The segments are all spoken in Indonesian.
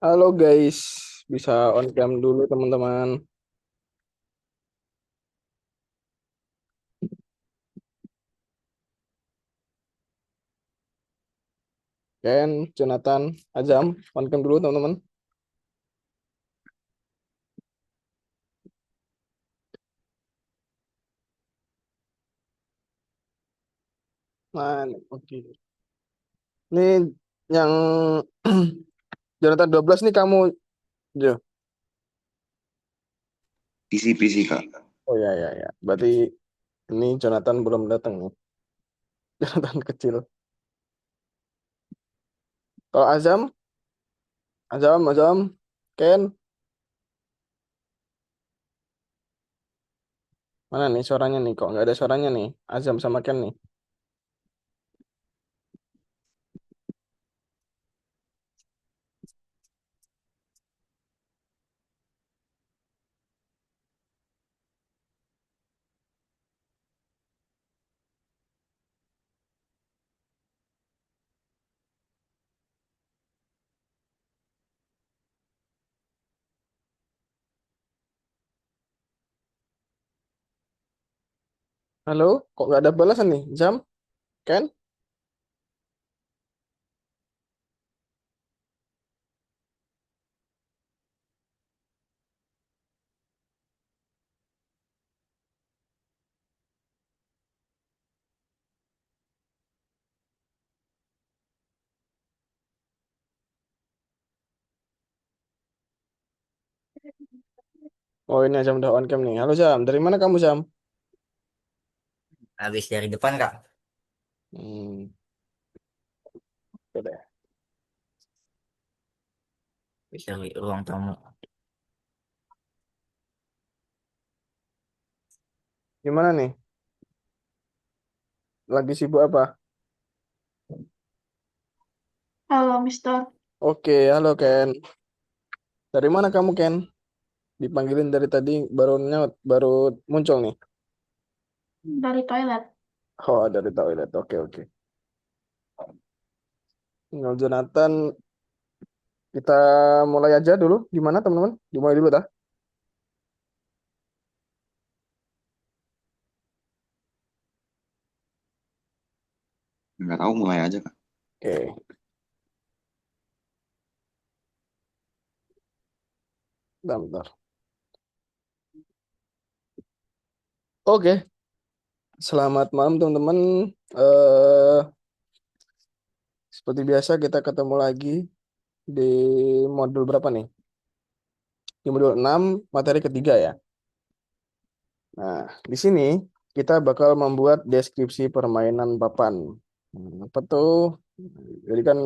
Halo guys, bisa on cam dulu teman-teman. Ken, Jonathan, Azam, on cam dulu teman-teman. Nah, oke. Ini yang Jonathan 12 nih kamu, Jo. PC Kak. Oh ya ya ya. Berarti ini Jonathan belum datang nih. Jonathan kecil. Kalau Azam, Ken, mana nih suaranya nih? Kok nggak ada suaranya nih? Azam sama Ken nih. Halo, kok nggak ada balasan nih? Jam, Ken? Oh ini Azam udah on cam nih. Halo Jam, dari mana kamu Jam? Habis dari depan Kak, Hmm, oke deh. habis dari ruang tamu. Gimana nih? Lagi sibuk apa? Halo, Mister. Oke, halo Ken. Dari mana kamu Ken? Dipanggilin dari tadi baru nyaut, baru muncul nih. Dari toilet. Oh, dari toilet. Oke, oke. Tinggal Jonathan, kita mulai aja dulu. Gimana teman-teman? Dimulai dulu dah. Nggak tahu mulai aja Kak. Oke, bentar, bentar. Oke, selamat malam teman-teman. Eh, Seperti biasa kita ketemu lagi di modul berapa nih? Di modul 6 materi ketiga ya. Nah, di sini kita bakal membuat deskripsi permainan papan. Apa tuh? Jadi kan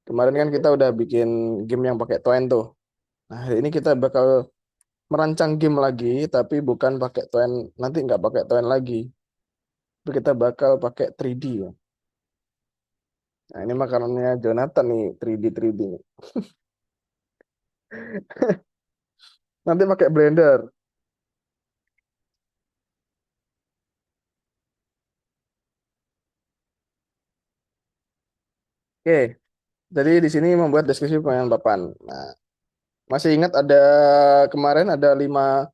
kemarin kan kita udah bikin game yang pakai Twain tuh. Nah, hari ini kita bakal merancang game lagi, tapi bukan pakai Twain, nanti nggak pakai Twain lagi. Tapi kita bakal pakai 3D ya. Nah, ini makanannya Jonathan nih, 3D 3D. Nanti pakai Blender. Oke, jadi di sini membuat deskripsi permainan papan. Nah, masih ingat ada kemarin ada 5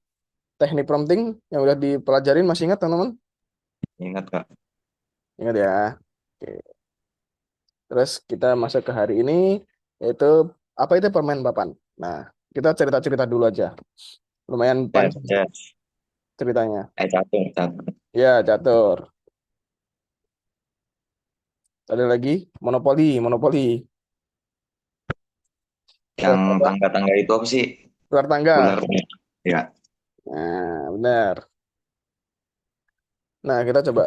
teknik prompting yang udah dipelajarin, masih ingat teman-teman? Ingat Kak. Ingat ya. Oke. Terus kita masuk ke hari ini, yaitu apa itu permainan papan. Nah, kita cerita-cerita dulu aja. Lumayan Chess, panjang chess. ceritanya. Catur, catur. Ya, catur. Ada lagi monopoli, monopoli. Yang Terus apa? tangga-tangga itu apa sih? Ular tangga. Ularnya. Ya, Nah, benar. Nah, kita coba.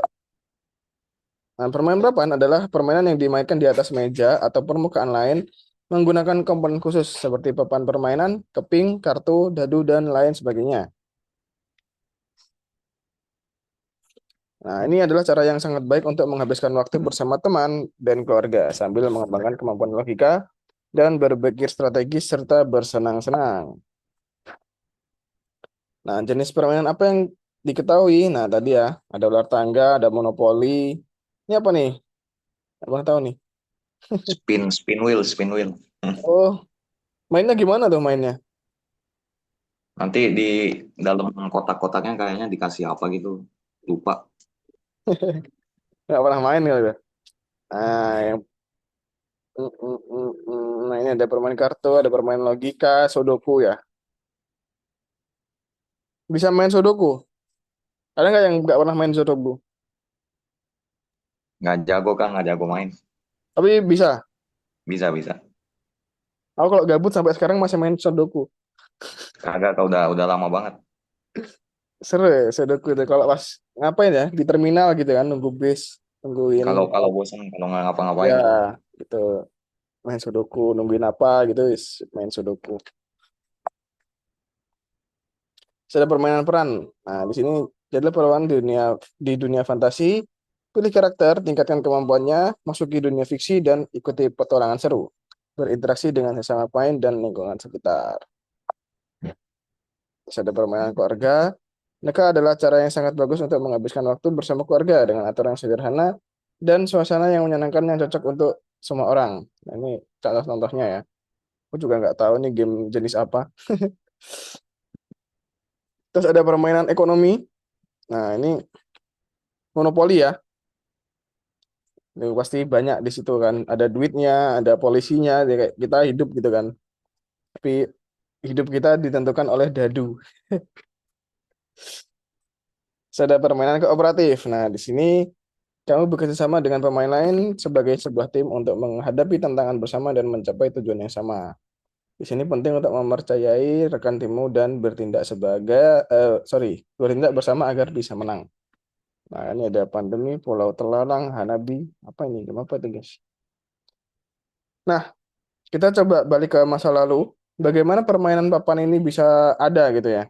Nah, permainan papan adalah permainan yang dimainkan di atas meja atau permukaan lain menggunakan komponen khusus seperti papan permainan, keping, kartu, dadu, dan lain sebagainya. Nah, ini adalah cara yang sangat baik untuk menghabiskan waktu bersama teman dan keluarga sambil mengembangkan kemampuan logika dan berpikir strategis serta bersenang-senang. Nah, jenis permainan apa yang diketahui? Nah, tadi ya, ada ular tangga, ada monopoli. Ini apa nih? Abang tahu nih. spin wheel, spin wheel. Hmm. Oh, Mainnya gimana tuh mainnya? Nanti di dalam kotak-kotaknya kayaknya dikasih apa gitu. Lupa. Nggak pernah main kali ya. Nah, yang nah ini ada permain kartu, ada permain logika, Sudoku ya. Bisa main Sudoku? Ada nggak yang nggak pernah main Sudoku? Nggak jago kan, nggak jago main. Tapi bisa. Bisa, bisa. Aku kalau gabut sampai sekarang masih main Sudoku. Kagak, kau udah lama banget. Seru ya Sudoku itu. Kalau pas ngapain ya di terminal gitu kan, nunggu bis, nungguin Kalau kalau bosan, kalau nggak ya ngapa-ngapain. gitu. Main Sudoku, nungguin apa gitu, main Sudoku. Sudah permainan peran. Nah, di sini jadilah perlawan di dunia fantasi. Pilih karakter, tingkatkan kemampuannya, masuki dunia fiksi, dan ikuti petualangan seru. Berinteraksi dengan sesama pemain dan lingkungan sekitar. Terus ada permainan keluarga. Mereka adalah cara yang sangat bagus untuk menghabiskan waktu bersama keluarga dengan aturan yang sederhana dan suasana yang menyenangkan yang cocok untuk semua orang. Nah, ini contoh-contohnya ya. Aku juga nggak tahu nih game jenis apa. Terus ada permainan ekonomi. Nah, ini monopoli ya. Ini pasti banyak di situ kan. Ada duitnya, ada polisinya. Jadi kayak kita hidup gitu kan. Tapi hidup kita ditentukan oleh dadu. Terus ada permainan kooperatif. Nah, di sini kamu bekerja sama dengan pemain lain sebagai sebuah tim untuk menghadapi tantangan bersama dan mencapai tujuan yang sama. Di sini penting untuk mempercayai rekan timmu dan bertindak bersama agar bisa menang. Nah, ini ada pandemi, Pulau Terlarang, Hanabi. Apa ini? Apa itu, guys? Nah, kita coba balik ke masa lalu. Bagaimana permainan papan ini bisa ada gitu ya?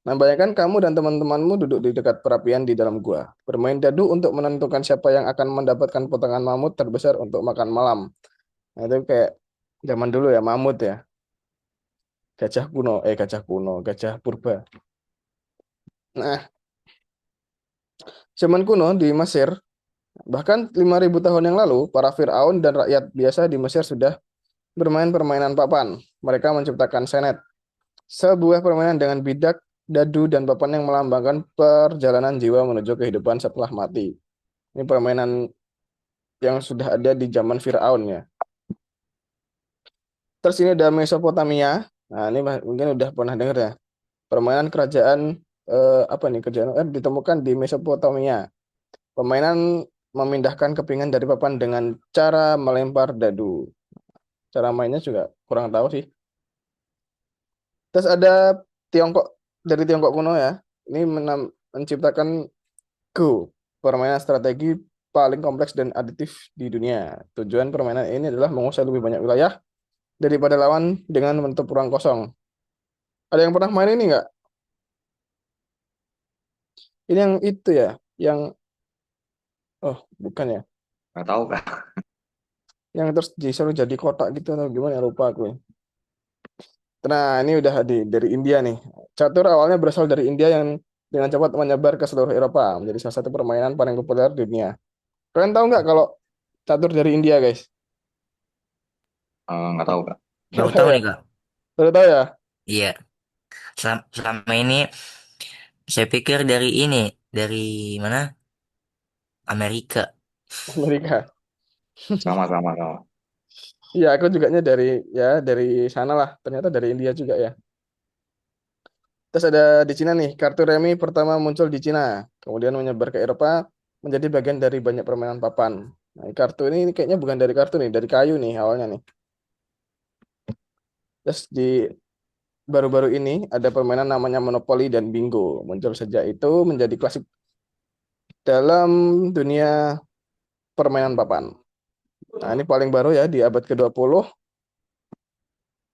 Nah, bayangkan kamu dan teman-temanmu duduk di dekat perapian di dalam gua. Bermain dadu untuk menentukan siapa yang akan mendapatkan potongan mamut terbesar untuk makan malam. Nah, itu kayak zaman dulu ya, mamut ya. Gajah kuno, gajah purba. Nah, zaman kuno di Mesir, bahkan 5.000 tahun yang lalu, para Firaun dan rakyat biasa di Mesir sudah bermain permainan papan. Mereka menciptakan senet, sebuah permainan dengan bidak, dadu, dan papan yang melambangkan perjalanan jiwa menuju kehidupan setelah mati. Ini permainan yang sudah ada di zaman Firaun ya. Terus ini ada Mesopotamia. Nah, ini mungkin udah pernah dengar ya. Permainan kerajaan apa nih? Kerajaan ditemukan di Mesopotamia. Permainan memindahkan kepingan dari papan dengan cara melempar dadu. Cara mainnya juga kurang tahu sih. Terus ada Tiongkok dari Tiongkok kuno ya. Ini menciptakan Go, permainan strategi paling kompleks dan aditif di dunia. Tujuan permainan ini adalah menguasai lebih banyak wilayah daripada lawan dengan menutup ruang kosong. Ada yang pernah main ini nggak? Ini yang itu ya, yang oh bukan ya, Nggak tahu kak. yang terus disuruh jadi kotak gitu atau gimana? Lupa aku. Ya. Nah, ini udah dari India nih. Catur awalnya berasal dari India yang dengan cepat menyebar ke seluruh Eropa, menjadi salah satu permainan paling populer di dunia. Kalian tahu nggak kalau catur dari India, guys? Nggak tahu kak. Nggak Baru tahu tahu ya? nih kak. Baru tahu ya? Iya. Selama ini saya pikir dari ini, dari mana? Amerika. Amerika. Sama-sama sama. Iya, aku juga dari sana lah. Ternyata dari India juga ya. Terus ada di Cina nih, kartu remi pertama muncul di Cina, kemudian menyebar ke Eropa menjadi bagian dari banyak permainan papan. Nah, kartu ini kayaknya bukan dari kartu nih, dari kayu nih awalnya nih. Terus di baru-baru ini ada permainan namanya Monopoly dan Bingo. Muncul sejak itu menjadi klasik dalam dunia permainan papan. Nah, ini paling baru ya di abad ke-20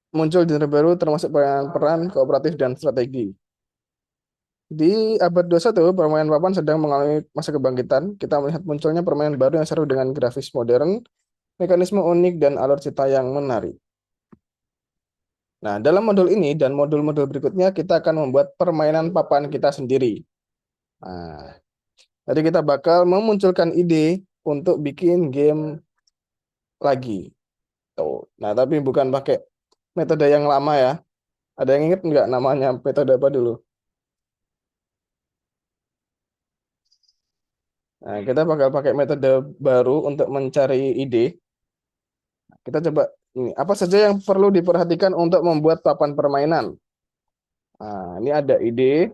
muncul genre baru termasuk peran kooperatif dan strategi. Di abad 21, permainan papan sedang mengalami masa kebangkitan. Kita melihat munculnya permainan baru yang seru dengan grafis modern, mekanisme unik, dan alur cerita yang menarik. Nah, dalam modul ini dan modul-modul berikutnya, kita akan membuat permainan papan kita sendiri. Nah, jadi kita bakal memunculkan ide untuk bikin game lagi. Tuh. Nah, tapi bukan pakai metode yang lama ya. Ada yang inget nggak namanya metode apa dulu? Nah, kita bakal pakai metode baru untuk mencari ide. Kita coba ini, apa saja yang perlu diperhatikan untuk membuat papan permainan? Nah, ini ada ide,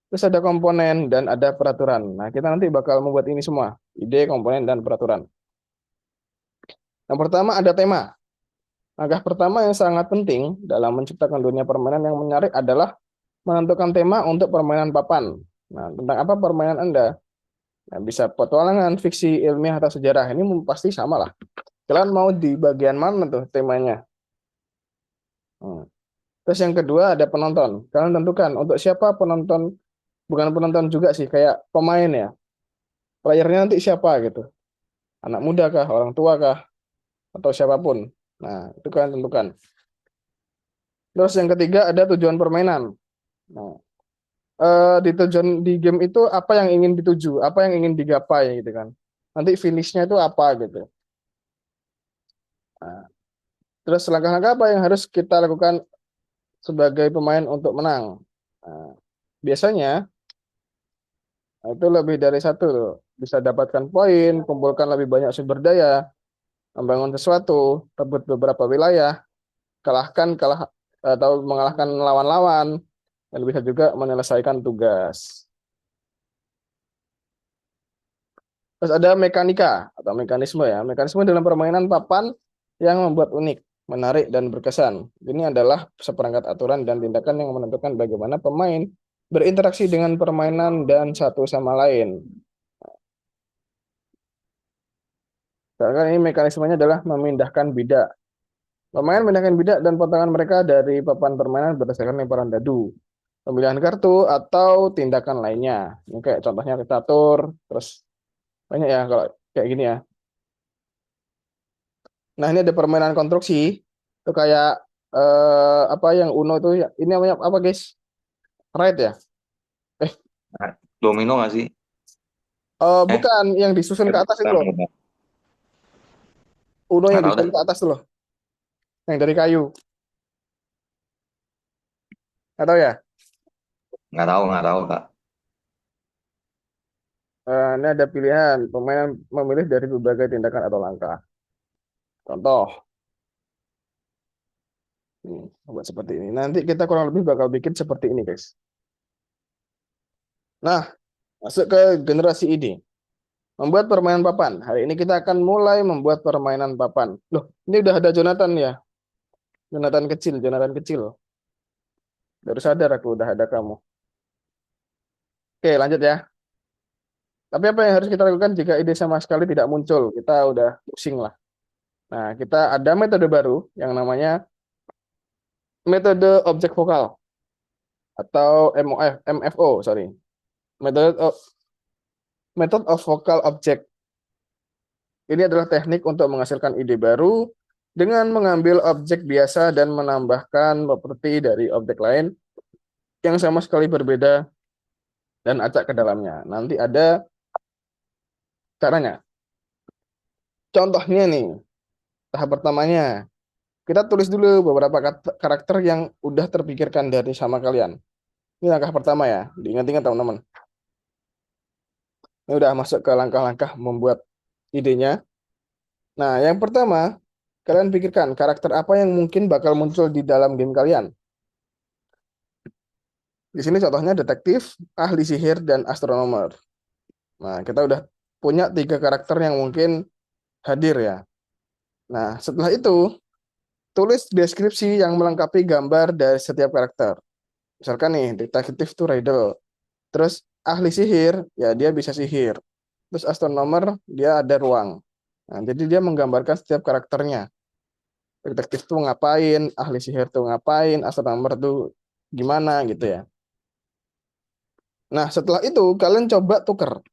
terus ada komponen, dan ada peraturan. Nah, kita nanti bakal membuat ini semua. Ide, komponen, dan peraturan. Yang pertama ada tema. Langkah pertama yang sangat penting dalam menciptakan dunia permainan yang menarik adalah menentukan tema untuk permainan papan. Nah, tentang apa permainan Anda? Nah, bisa petualangan, fiksi, ilmiah, atau sejarah. Ini pasti sama lah. Kalian mau di bagian mana tuh temanya? Hmm. Terus yang kedua ada penonton. Kalian tentukan untuk siapa penonton, bukan penonton juga sih, kayak pemain ya. Playernya nanti siapa gitu. Anak muda kah, orang tua kah, atau siapapun. Nah, itu kalian tentukan. Terus yang ketiga ada tujuan permainan. Nah, di tujuan di game itu apa yang ingin dituju, apa yang ingin digapai gitu kan. Nanti finishnya itu apa gitu. Nah, terus langkah-langkah apa yang harus kita lakukan sebagai pemain untuk menang. Nah, biasanya itu lebih dari satu loh. Bisa dapatkan poin, kumpulkan lebih banyak sumber daya, membangun sesuatu, rebut beberapa wilayah, kalah atau mengalahkan lawan-lawan, dan bisa juga menyelesaikan tugas. Terus ada mekanika atau mekanisme ya. Mekanisme dalam permainan papan yang membuat unik, menarik, dan berkesan. Ini adalah seperangkat aturan dan tindakan yang menentukan bagaimana pemain berinteraksi dengan permainan dan satu sama lain. Karena ini mekanismenya adalah memindahkan bidak. Pemain memindahkan bidak dan potongan mereka dari papan permainan berdasarkan lemparan dadu, pemilihan kartu, atau tindakan lainnya. Ini kayak contohnya catur, terus banyak ya kalau kayak gini ya. Nah, ini ada permainan konstruksi. Itu kayak apa yang Uno itu ya. Ini namanya apa, guys? Right ya? Eh, Nah, domino nggak sih? Eh, bukan yang disusun ke atas itu loh. bukan. Uno Nggak yang tahu deh. disusun ke atas itu loh. Yang dari kayu. Nggak tahu ya? Nggak tahu, Kak. Ini ada pilihan. Pemain memilih dari berbagai tindakan atau langkah. Contoh, buat seperti ini. Nanti kita kurang lebih bakal bikin seperti ini, guys. Nah, masuk ke generasi ide. Membuat permainan papan. Hari ini kita akan mulai membuat permainan papan. Loh, ini udah ada Jonathan ya? Jonathan kecil, Jonathan kecil. Baru sadar aku udah ada kamu. Oke, lanjut ya. Tapi apa yang harus kita lakukan jika ide sama sekali tidak muncul? Kita udah pusing lah. Nah, kita ada metode baru yang namanya metode objek vokal atau MFO, sorry. Method of, Method of Vocal Object. Ini adalah teknik untuk menghasilkan ide baru dengan mengambil objek biasa dan menambahkan properti dari objek lain yang sama sekali berbeda dan acak ke dalamnya. Nanti ada caranya. Contohnya nih, tahap pertamanya. Kita tulis dulu beberapa karakter yang udah terpikirkan dari sama kalian. Ini langkah pertama ya. Diingat-ingat teman-teman. Ini udah masuk ke langkah-langkah membuat idenya. Nah, yang pertama, kalian pikirkan karakter apa yang mungkin bakal muncul di dalam game kalian. Di sini contohnya detektif, ahli sihir, dan astronomer. Nah, kita udah punya 3 karakter yang mungkin hadir ya. Nah, setelah itu, tulis deskripsi yang melengkapi gambar dari setiap karakter. Misalkan nih, detektif itu Riddle. Terus ahli sihir, ya dia bisa sihir. Terus astronomer, dia ada ruang. Nah, jadi dia menggambarkan setiap karakternya. Detektif tuh ngapain, ahli sihir tuh ngapain, astronomer tuh gimana gitu ya. Nah, setelah itu kalian coba tuker.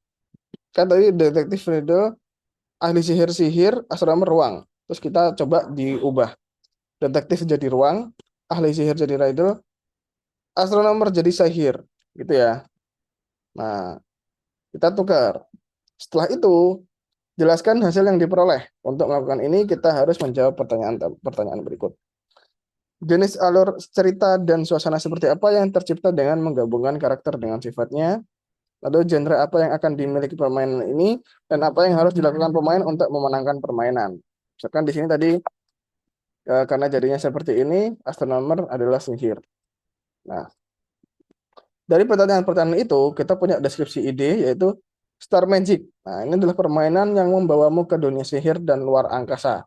Kan tadi detektif Riddle, ahli sihir, astronomer ruang. Terus kita coba diubah. Detektif jadi ruang, ahli sihir jadi Riddle, astronomer jadi sihir. Gitu ya. Nah, kita tukar. Setelah itu, Jelaskan hasil yang diperoleh. Untuk melakukan ini, kita harus menjawab pertanyaan berikut. Jenis alur cerita dan suasana seperti apa yang tercipta dengan menggabungkan karakter dengan sifatnya? Lalu genre apa yang akan dimiliki permainan ini? Dan apa yang harus dilakukan pemain untuk memenangkan permainan? Misalkan di sini tadi, karena jadinya seperti ini, astronomer adalah sihir. Nah, dari pertanyaan-pertanyaan itu, kita punya deskripsi ide, yaitu Star Magic. Nah, ini adalah permainan yang membawamu ke dunia sihir dan luar angkasa.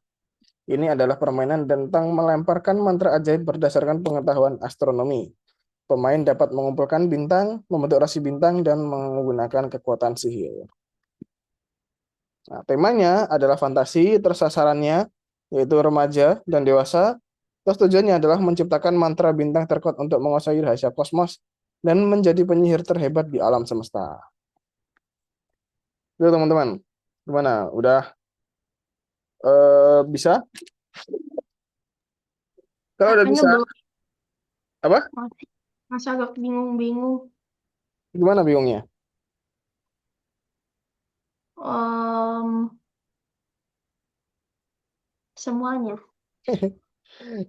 Ini adalah permainan tentang melemparkan mantra ajaib berdasarkan pengetahuan astronomi. Pemain dapat mengumpulkan bintang, membentuk rasi bintang, dan menggunakan kekuatan sihir. Nah, temanya adalah fantasi, terus sasarannya yaitu remaja dan dewasa. Terus tujuannya adalah menciptakan mantra bintang terkuat untuk menguasai rahasia kosmos dan menjadi penyihir terhebat di alam semesta. Itu teman-teman, gimana? Udah bisa? Kalau udah Makanya bisa, belum apa? masih agak bingung-bingung. Gimana bingungnya? Em, semuanya.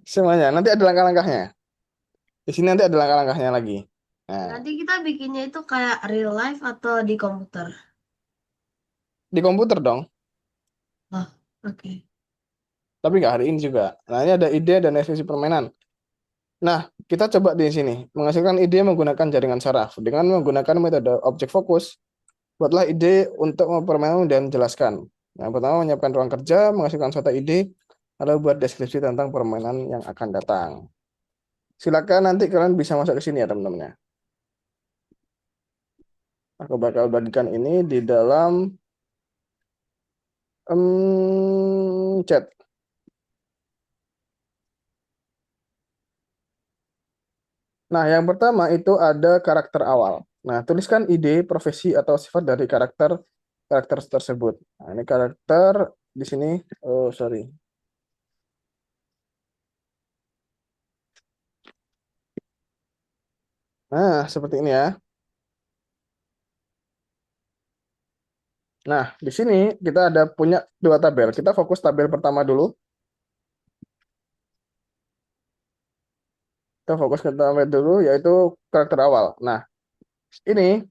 Semuanya. Nanti ada langkah-langkahnya. Di sini nanti ada langkah-langkahnya lagi. Nah, Nanti kita bikinnya itu kayak real life atau di komputer? di komputer dong, Oh, oke. tapi nggak hari ini juga. Nah, ini ada ide dan deskripsi permainan. Nah, kita coba di sini menghasilkan ide menggunakan jaringan saraf dengan menggunakan metode objek fokus. Buatlah ide untuk permainan dan jelaskan. Yang pertama menyiapkan ruang kerja, menghasilkan suatu ide, lalu buat deskripsi tentang permainan yang akan datang. Silakan nanti kalian bisa masuk ke sini ya teman-teman ya. Aku bakal bagikan ini di dalam chat. Nah, yang pertama itu ada karakter awal. Nah, tuliskan ide, profesi, atau sifat dari karakter tersebut. Nah, ini karakter di sini. Oh, sorry. Nah, seperti ini ya. Nah, di sini kita ada punya dua tabel. Kita fokus tabel pertama dulu. Kita fokus ke tabel dulu, yaitu karakter awal. Nah, ini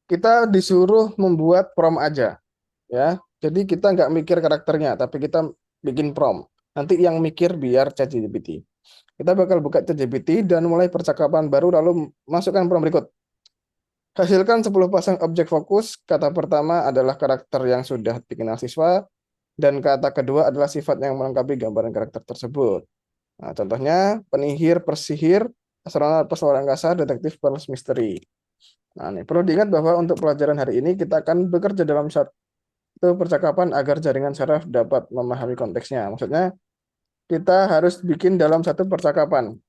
kita disuruh membuat prom aja, ya. Jadi kita nggak mikir karakternya, tapi kita bikin prom. Nanti yang mikir biar ChatGPT. Kita bakal buka ChatGPT dan mulai percakapan baru, lalu masukkan prompt berikut. Hasilkan 10 pasang objek fokus. Kata pertama adalah karakter yang sudah dikenal siswa, dan kata kedua adalah sifat yang melengkapi gambaran karakter tersebut. Nah, contohnya penyihir, persihir, astronot, pesawat angkasa, detektif, plus misteri. Nah, ini perlu diingat bahwa untuk pelajaran hari ini kita akan bekerja dalam satu percakapan agar jaringan saraf dapat memahami konteksnya. Maksudnya kita harus bikin dalam satu percakapan.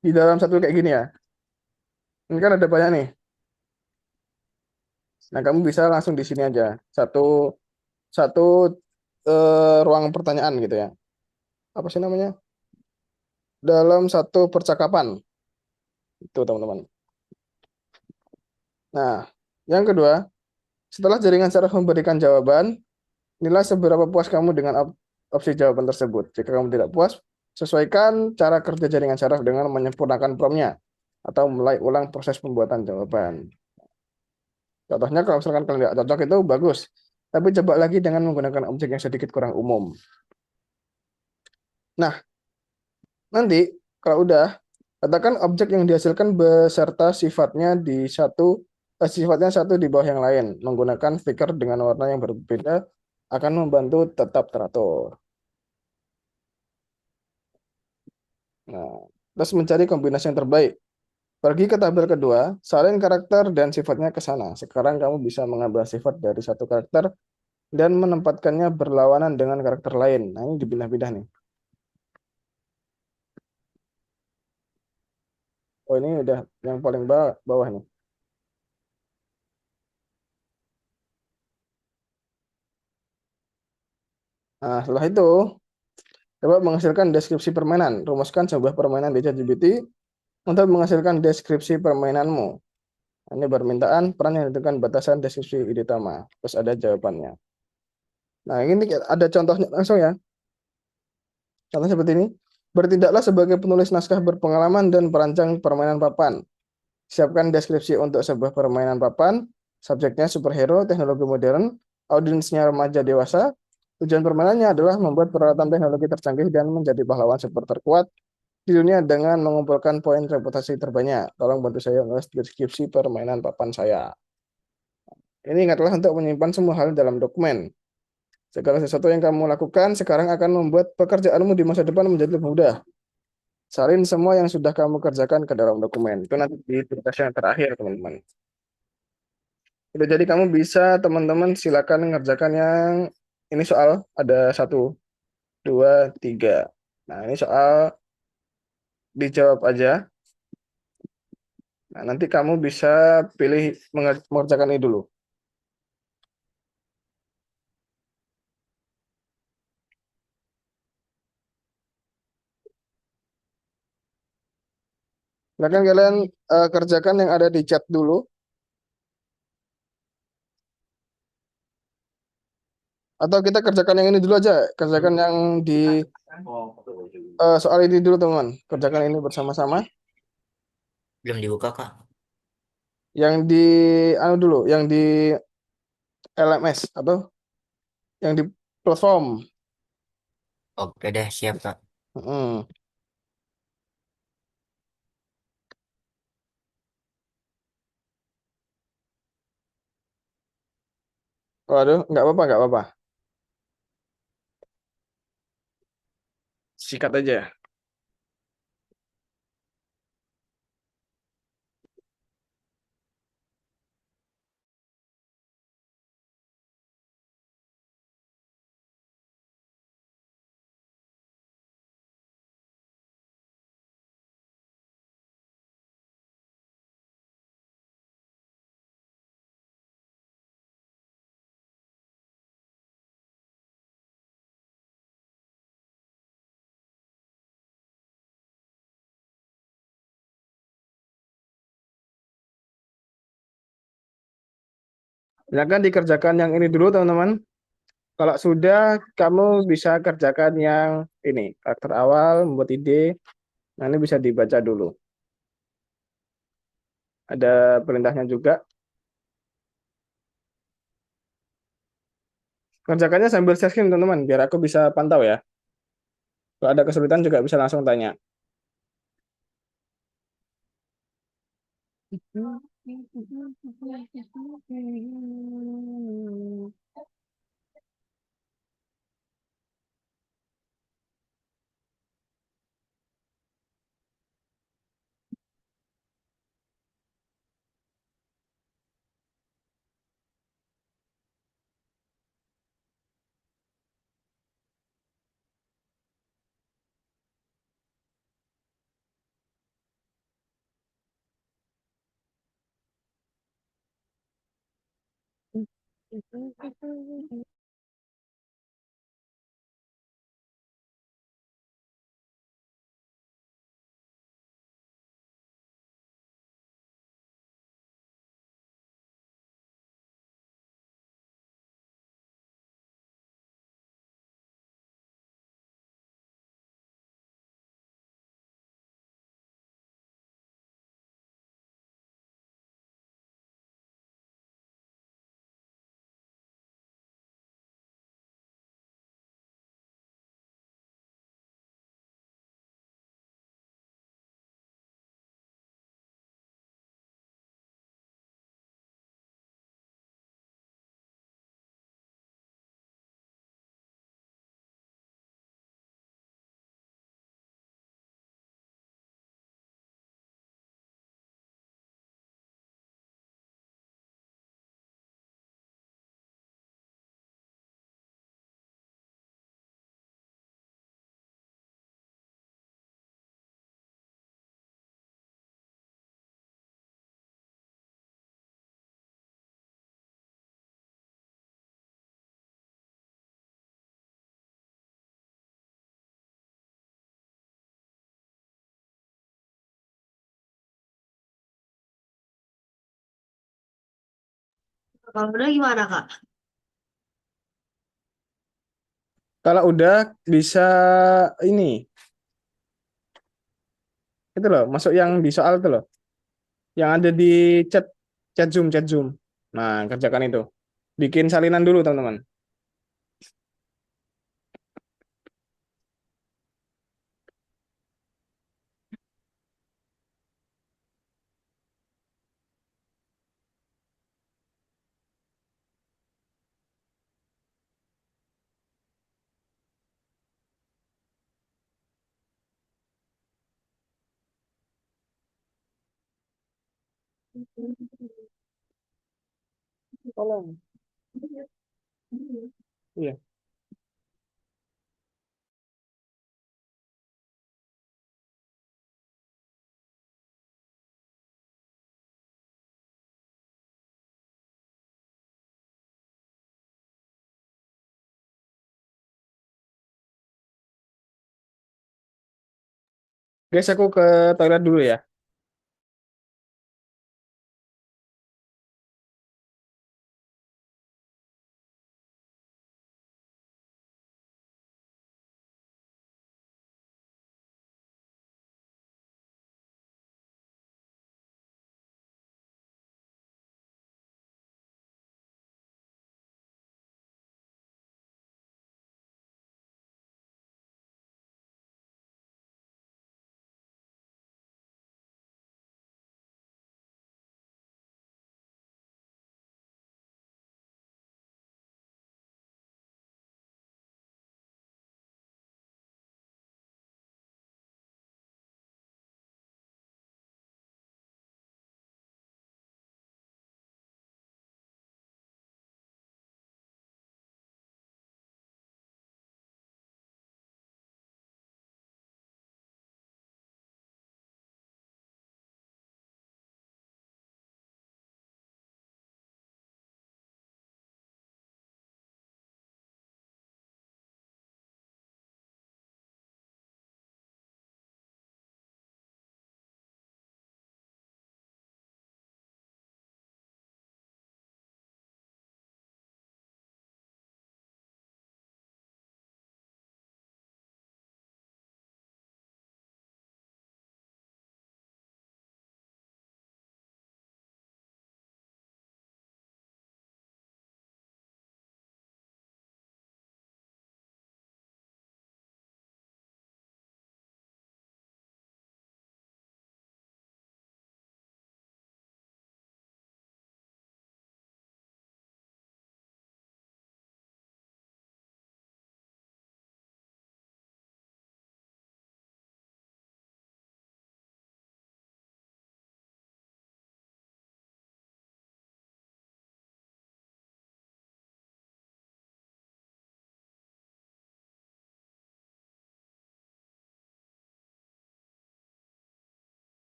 Di dalam satu kayak gini ya. Ini kan ada banyak nih. Nah, kamu bisa langsung di sini aja. Satu ruang pertanyaan gitu ya. Apa sih namanya? Dalam satu percakapan. Itu, teman-teman. Nah, yang kedua, setelah jaringan saraf memberikan jawaban, nilai seberapa puas kamu dengan opsi jawaban tersebut. Jika kamu tidak puas, sesuaikan cara kerja jaringan saraf dengan menyempurnakan promnya atau mulai ulang proses pembuatan jawaban. Contohnya kalau misalkan kalian tidak cocok itu bagus, tapi coba lagi dengan menggunakan objek yang sedikit kurang umum. Nah, nanti kalau udah, katakan objek yang dihasilkan beserta sifatnya satu di bawah yang lain. Menggunakan stiker dengan warna yang berbeda akan membantu tetap teratur. Nah, terus mencari kombinasi yang terbaik. Pergi ke tabel kedua, salin karakter dan sifatnya ke sana. Sekarang kamu bisa mengambil sifat dari satu karakter dan menempatkannya berlawanan dengan karakter lain. Nah, ini dipindah-pindah nih. Oh, ini udah yang paling bawah nih. Nah, setelah itu, coba menghasilkan deskripsi permainan. Rumuskan sebuah permainan di ChatGPT untuk menghasilkan deskripsi permainanmu. Ini permintaan peran yang ditentukan batasan deskripsi ide utama. Terus ada jawabannya. Nah, ini ada contohnya langsung ya. Contoh seperti ini. Bertindaklah sebagai penulis naskah berpengalaman dan perancang permainan papan. Siapkan deskripsi untuk sebuah permainan papan. Subjeknya superhero, teknologi modern, audiensnya remaja dewasa. Tujuan permainannya adalah membuat peralatan teknologi tercanggih dan menjadi pahlawan super terkuat di dunia dengan mengumpulkan poin reputasi terbanyak. Tolong bantu saya menulis deskripsi permainan papan saya. Ini ingatlah untuk menyimpan semua hal dalam dokumen. Segala sesuatu yang kamu lakukan sekarang akan membuat pekerjaanmu di masa depan menjadi lebih mudah. Salin semua yang sudah kamu kerjakan ke dalam dokumen. Itu nanti di tugas yang terakhir, teman-teman. Udah jadi kamu bisa, teman-teman, silakan mengerjakan yang ini soal ada 1, 2, 3. Nah, ini soal dijawab aja. Nah, nanti kamu bisa pilih mengerjakan ini dulu. Silakan kalian kerjakan yang ada di chat dulu. Atau kita kerjakan yang ini dulu aja. Kerjakan yang di soal ini dulu, teman. Kerjakan ini bersama-sama. Belum dibuka, Kak. Yang di dulu, yang di LMS atau yang di platform. Oke deh, siap, Kak. Mm. Waduh, nggak apa-apa, nggak apa-apa. Sikat aja. Silakan dikerjakan yang ini dulu, teman-teman. Kalau sudah, kamu bisa kerjakan yang ini. Karakter awal, membuat ide. Nah, ini bisa dibaca dulu. Ada perintahnya juga. Kerjakannya sambil share screen, teman-teman, biar aku bisa pantau ya. Kalau ada kesulitan juga bisa langsung tanya. Kalau udah gimana, Kak? Kalau udah bisa ini, itu loh, masuk yang di soal itu loh, yang ada di chat chat Zoom. Nah, kerjakan itu. Bikin salinan dulu, teman-teman. Tolong. Iya. Guys, aku ke toilet dulu ya.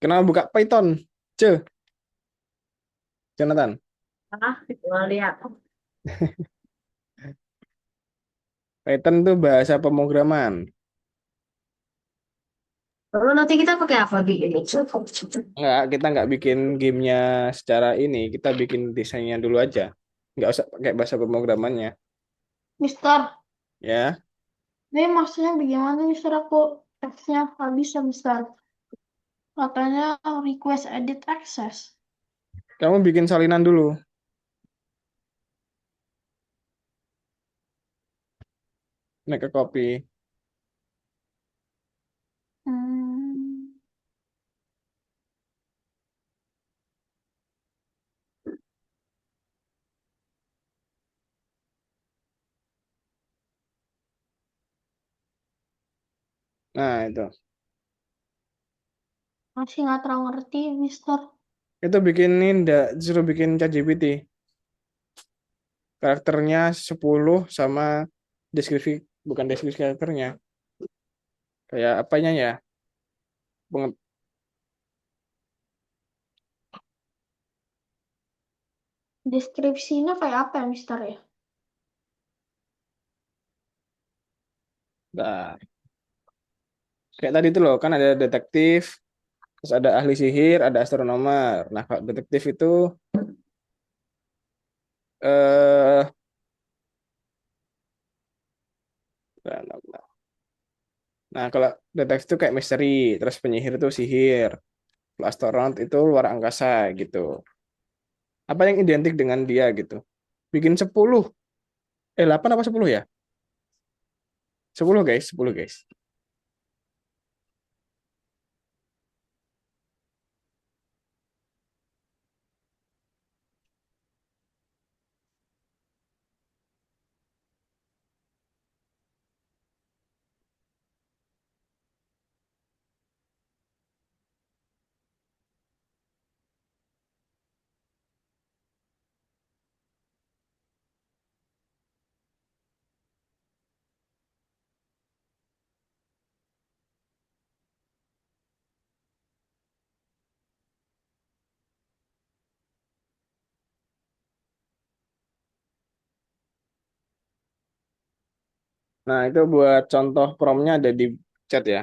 Kenapa buka Python? Ce, Jonathan. Ah, mau lihat. Python itu bahasa pemrograman. Lalu nanti kita pakai apa bikin? Kita nggak bikin gamenya secara ini. Kita bikin desainnya dulu aja. Nggak usah pakai bahasa pemrogramannya. Mister, Ya, ini maksudnya bagaimana Mister aku teksnya habis ya Mister? Katanya request edit access. kamu bikin salinan dulu. Naik ke copy. Hmm. Nah, itu. Masih nggak terlalu ngerti, Mister. Itu suruh bikin ChatGPT. Karakternya 10 sama deskripsi, bukan deskripsi karakternya. Kayak apanya ya? Penge- Deskripsinya kayak apa ya, Mister ya? Nah, kayak tadi itu loh, kan ada detektif, terus ada ahli sihir, ada astronomer. Nah, kalau detektif itu eh nah, nah. Nah, kalau detektif itu kayak misteri, terus penyihir itu sihir, kalau astronot itu luar angkasa gitu. Apa yang identik dengan dia gitu? Bikin 10, 8 apa 10 ya? 10 guys, 10 guys. Nah, itu buat contoh promnya ada di chat ya.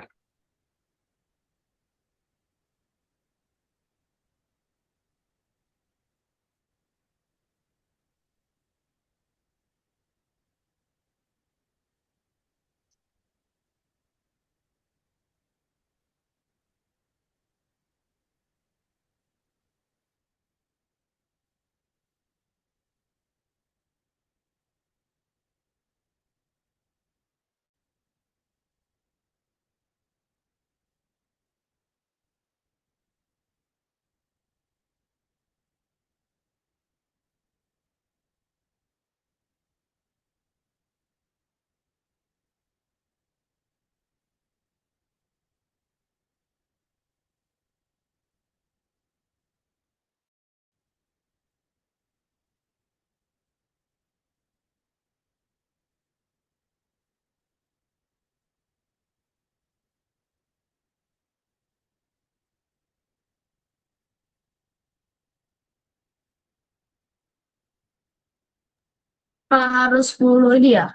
Harus 10 dia.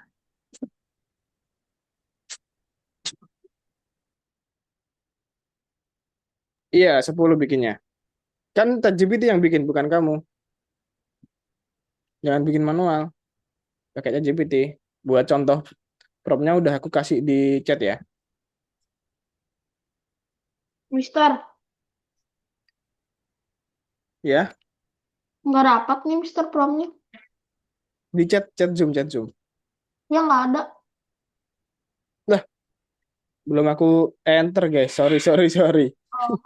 Iya, 10 bikinnya. Kan ChatGPT yang bikin, bukan kamu. Jangan bikin manual, pakai ChatGPT. Buat contoh promnya udah aku kasih di chat ya. Mister, Ya, nggak rapat nih Mister promnya. di chat Zoom, chat Zoom. Ya nggak ada. Lah, belum aku enter guys. Sorry, sorry, sorry. Oh.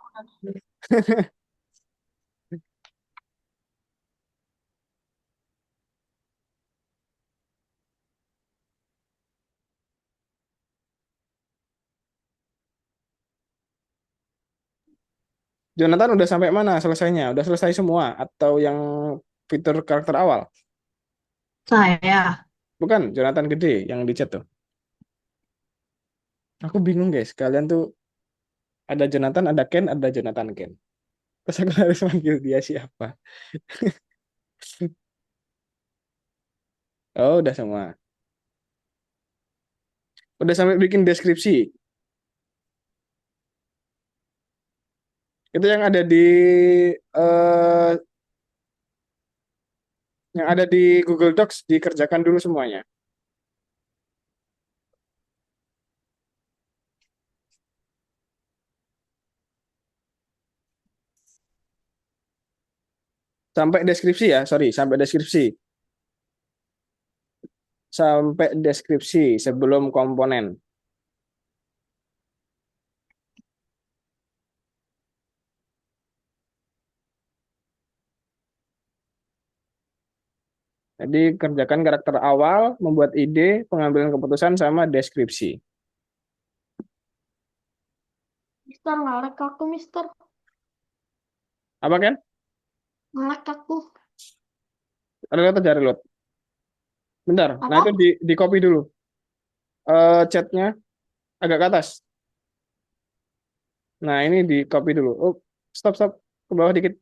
Jonathan udah sampai mana selesainya? Udah selesai semua atau yang fitur karakter awal? Saya. Bukan, Jonathan gede yang di chat tuh. Aku bingung guys, kalian tuh ada Jonathan, ada Ken, ada Jonathan Ken. Terus aku harus manggil dia siapa? Oh, udah semua. Udah sampai bikin deskripsi. Itu eh, yang ada di Google Docs dikerjakan dulu semuanya. Sampai deskripsi ya, sorry, sampai deskripsi. Sampai deskripsi sebelum komponen. Jadi kerjakan karakter awal, membuat ide, pengambilan keputusan sama deskripsi. Mister, nge-lag aku, Mister. Apa kan? Nge-lag aku. Reload aja, reload. Bentar. Nah, Apa? itu di copy dulu. Chatnya agak ke atas. Nah, ini di copy dulu. Oh, stop, stop. Ke bawah dikit.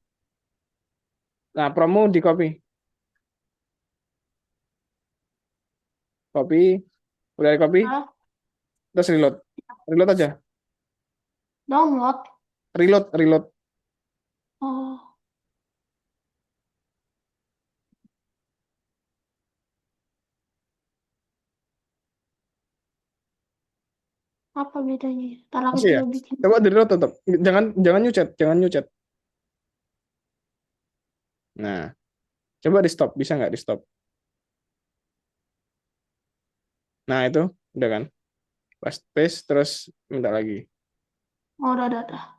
Nah, promo di copy. Copy. Udah di copy. Ah, Terus reload. Reload aja. download. Reload, reload. Oh, apa bedanya? Ntar aku Masih ya? coba bikin. Coba di reload tetap. Jangan jangan new chat, jangan new chat. Nah, coba di stop. Bisa nggak di stop? Nah, itu udah kan? Pas paste terus minta lagi. Oh, udah.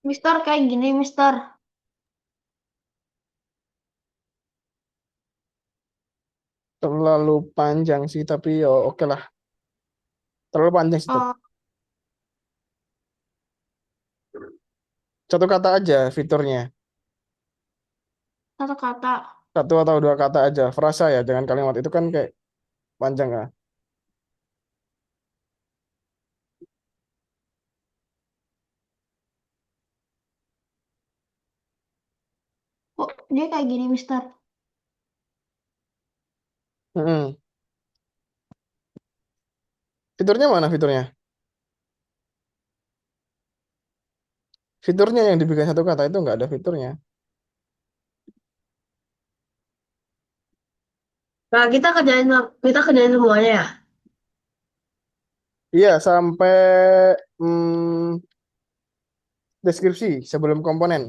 Mister, kayak gini, Mister. Terlalu panjang sih, tapi ya oke lah. Terlalu panjang sih. Oh, Satu kata aja fiturnya. satu kata. Satu atau dua kata aja. Frasa ya, jangan kalimat. Itu kan kayak panjang ya. Kok dia kayak gini, Mister? Mm-mm. Fiturnya mana fiturnya? Fiturnya yang dibikin satu kata itu nggak ada fiturnya. Nah, kita kerjain semuanya ya. Iya, sampai mm, deskripsi sebelum komponen.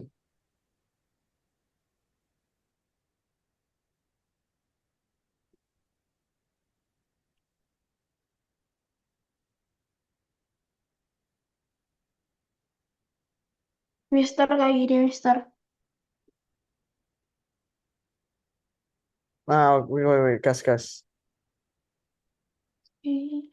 Mister kayak gini, Mister. Nah, wait, kas. Ih,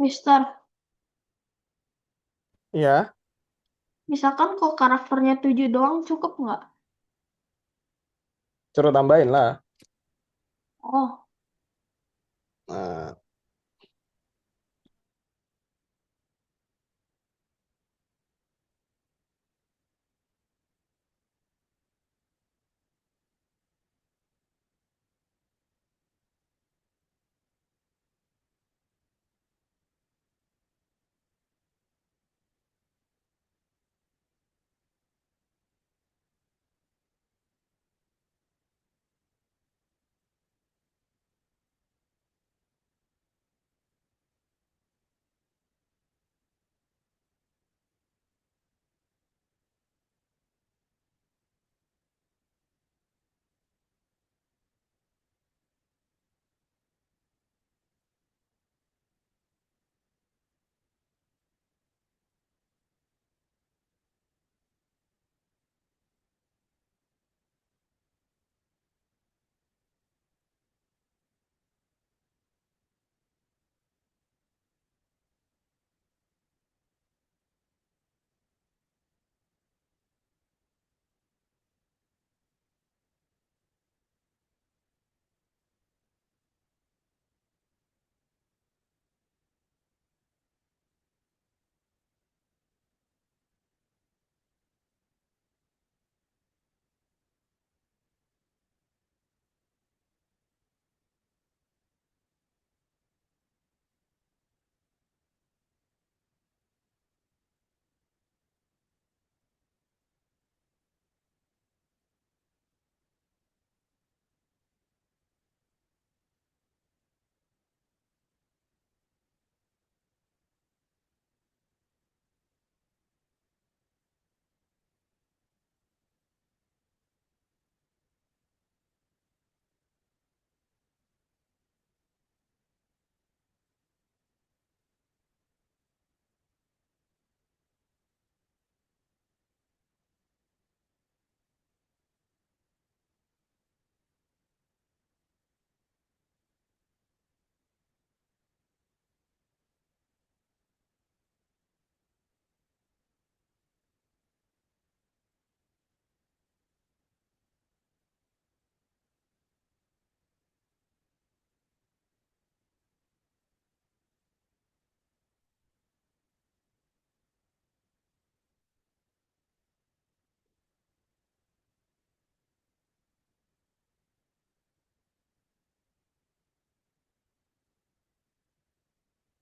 Mister, Ya, misalkan kok karakternya 7 doang cukup nggak? suruh tambahin lah. Oh, Nah,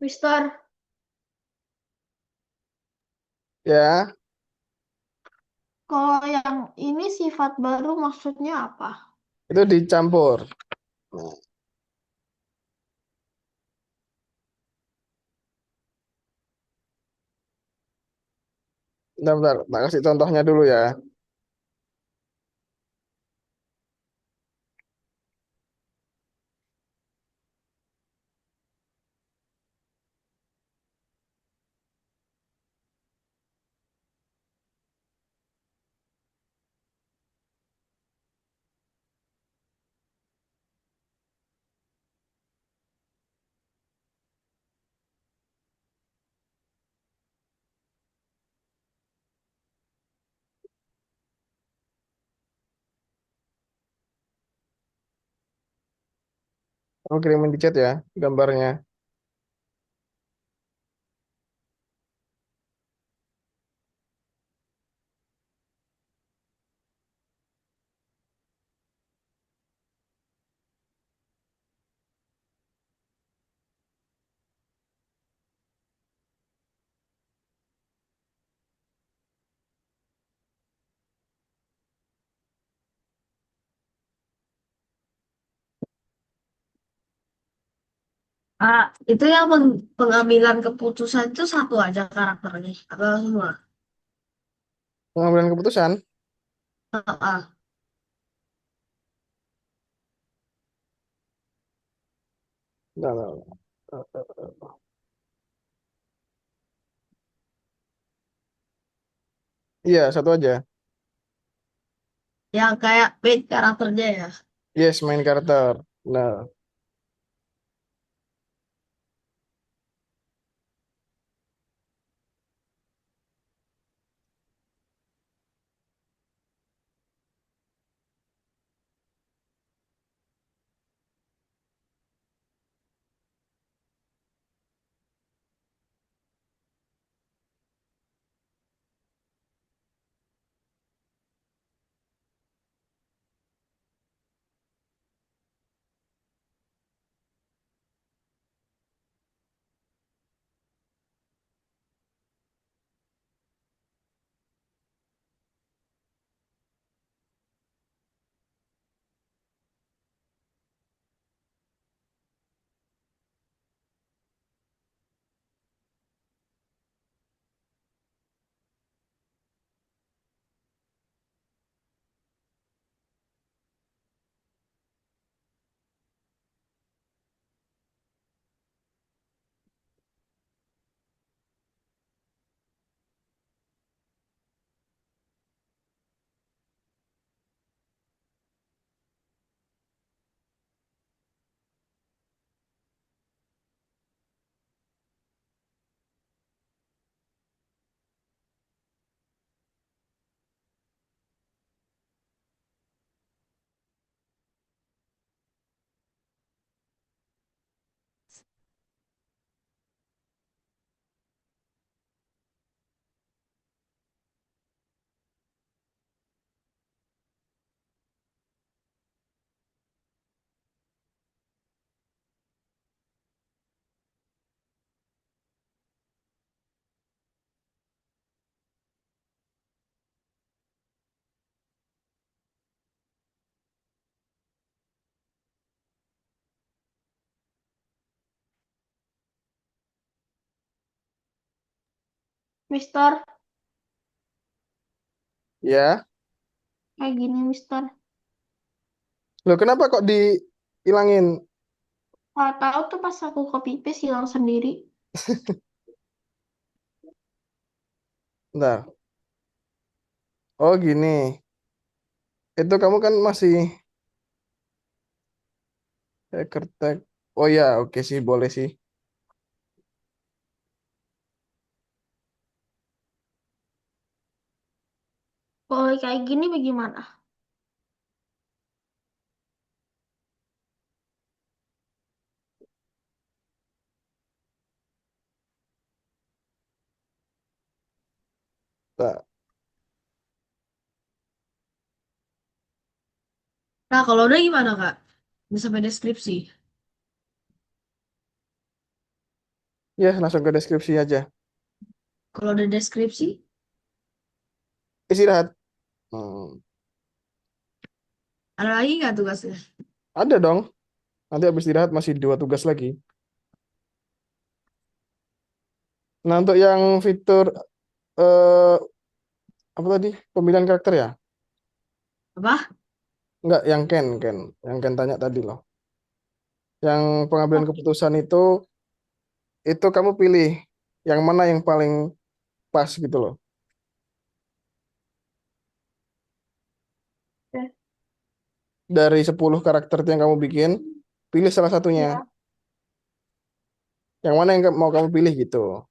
Mister, Ya, kalau yang ini sifat baru maksudnya apa? itu dicampur. Nah, bentar, bentar. Tak kasih contohnya dulu ya. Kamu kirimin di chat ya, gambarnya. Ah, itu yang pengambilan keputusan itu satu aja karakternya. Atau semua? Pengambilan keputusan. Ah, ah. Nah, nah, nah. Iya, satu aja. Yang kayak main karakternya ya. Yes, main karakter. Nah, Mister, ya. kayak gini, Mister. Loh, kenapa kok dihilangin? Nggak tahu tuh pas aku copy paste hilang sendiri. Bentar. Oh, gini. Itu kamu kan masih hacker tag. Oh ya, oke sih, boleh sih. Kalau kayak gini bagaimana? Nah, Nah, kalau udah gimana, Kak? Bisa sampai deskripsi. Ya, langsung ke deskripsi aja. Kalau udah deskripsi, Istirahat. Hmm, ada lagi nggak tugasnya? ada dong. Nanti habis istirahat masih 2 tugas lagi. Nah, untuk yang fitur eh, apa tadi? Pemilihan karakter ya? Apa? Enggak, yang Yang Ken tanya tadi loh. Yang pengambilan keputusan itu kamu pilih yang mana yang paling pas gitu loh. Oke. Dari 10 karakter yang kamu bikin, pilih salah satunya. Ya, Yang mana yang mau kamu pilih gitu.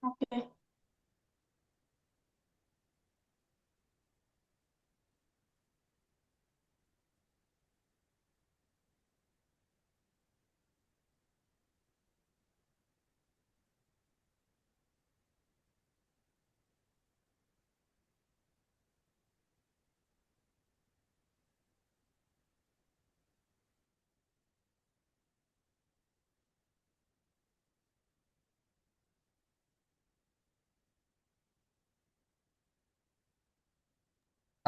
oke.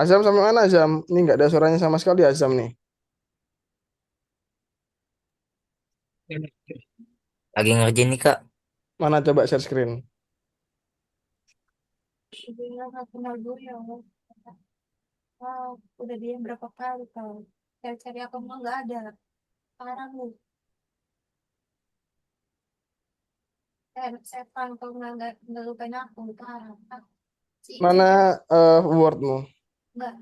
Azam sampai mana Azam? Ini nggak ada suaranya sama sekali Azam nih. Lagi ngerjain nih Kak. Mana coba share screen. Dia nggak kenal gue ya. Wow, udah dia berapa kali kau cari-cari aku mah nggak ada. Parah lu. Setan kau nggak lupain aku. Parah. Ah, si Mana setan wordmu? nggak.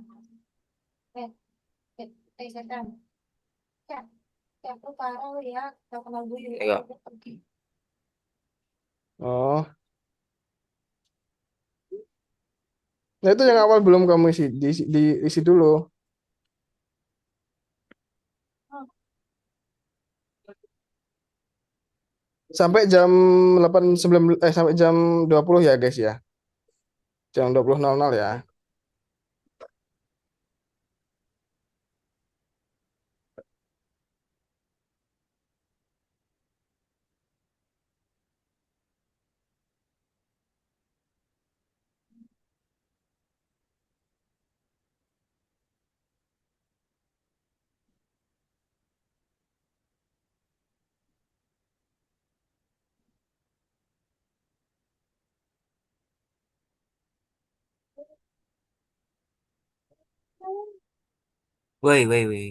Eh, setan. Ya, ya aku parah lu ya. Kau kenal gue ya. Ayo. Udah pergi. Oh, nah itu yang awal belum kamu isi, diisi dulu. Oh, Sampai jam 8 9 sampai jam 20 ya guys ya. Jam 20.00 ya. Woi, woi, woi.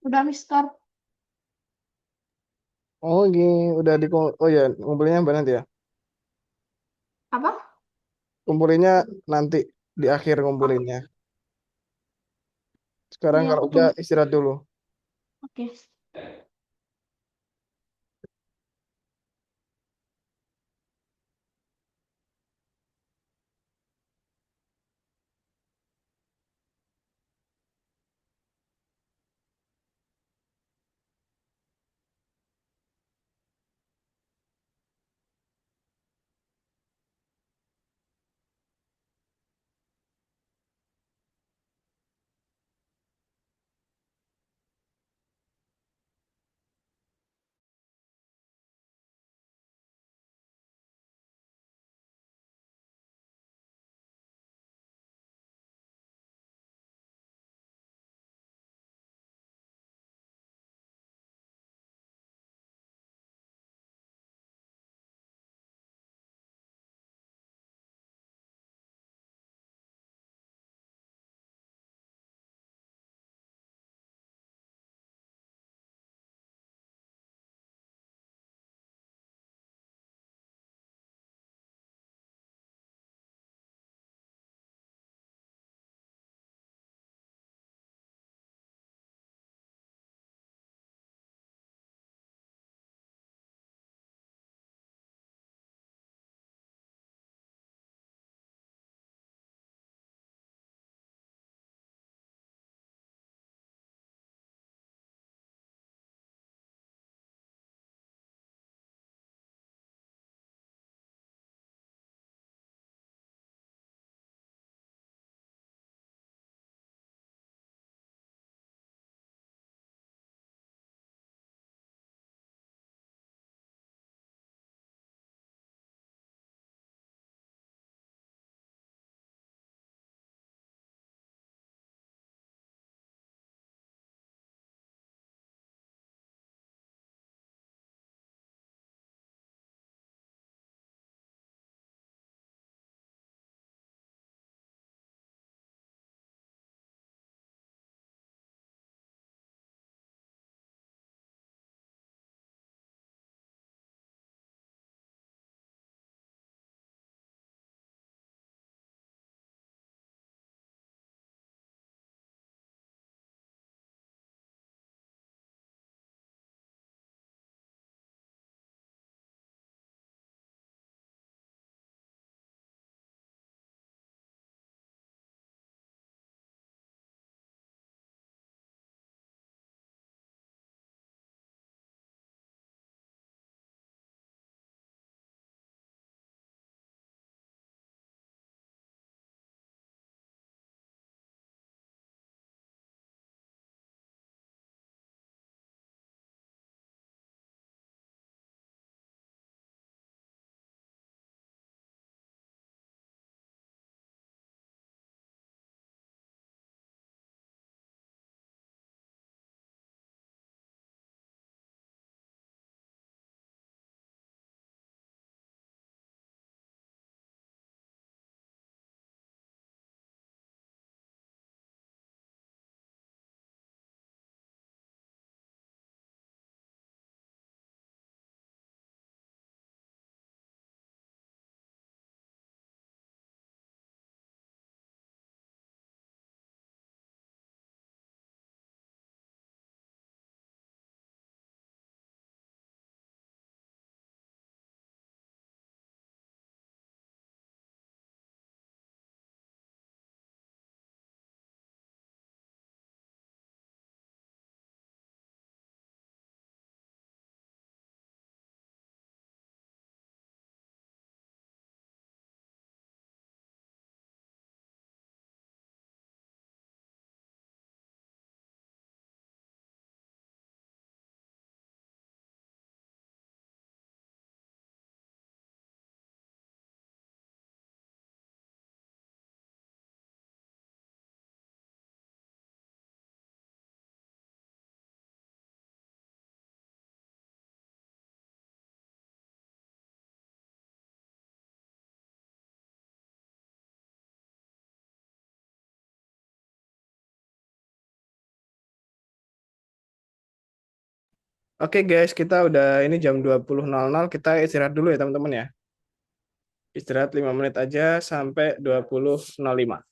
udah Mister. Oh gini, udah di oh ya, ngumpulinnya nanti ya. Apa? Kumpulinnya nanti di akhir Oke. ngumpulinnya. Sekarang Iya, kalau aku udah tunggu. istirahat dulu. Oke. Oke guys, kita udah ini jam 20.00, kita istirahat dulu ya teman-teman ya. Istirahat 5 menit aja sampai 20.05.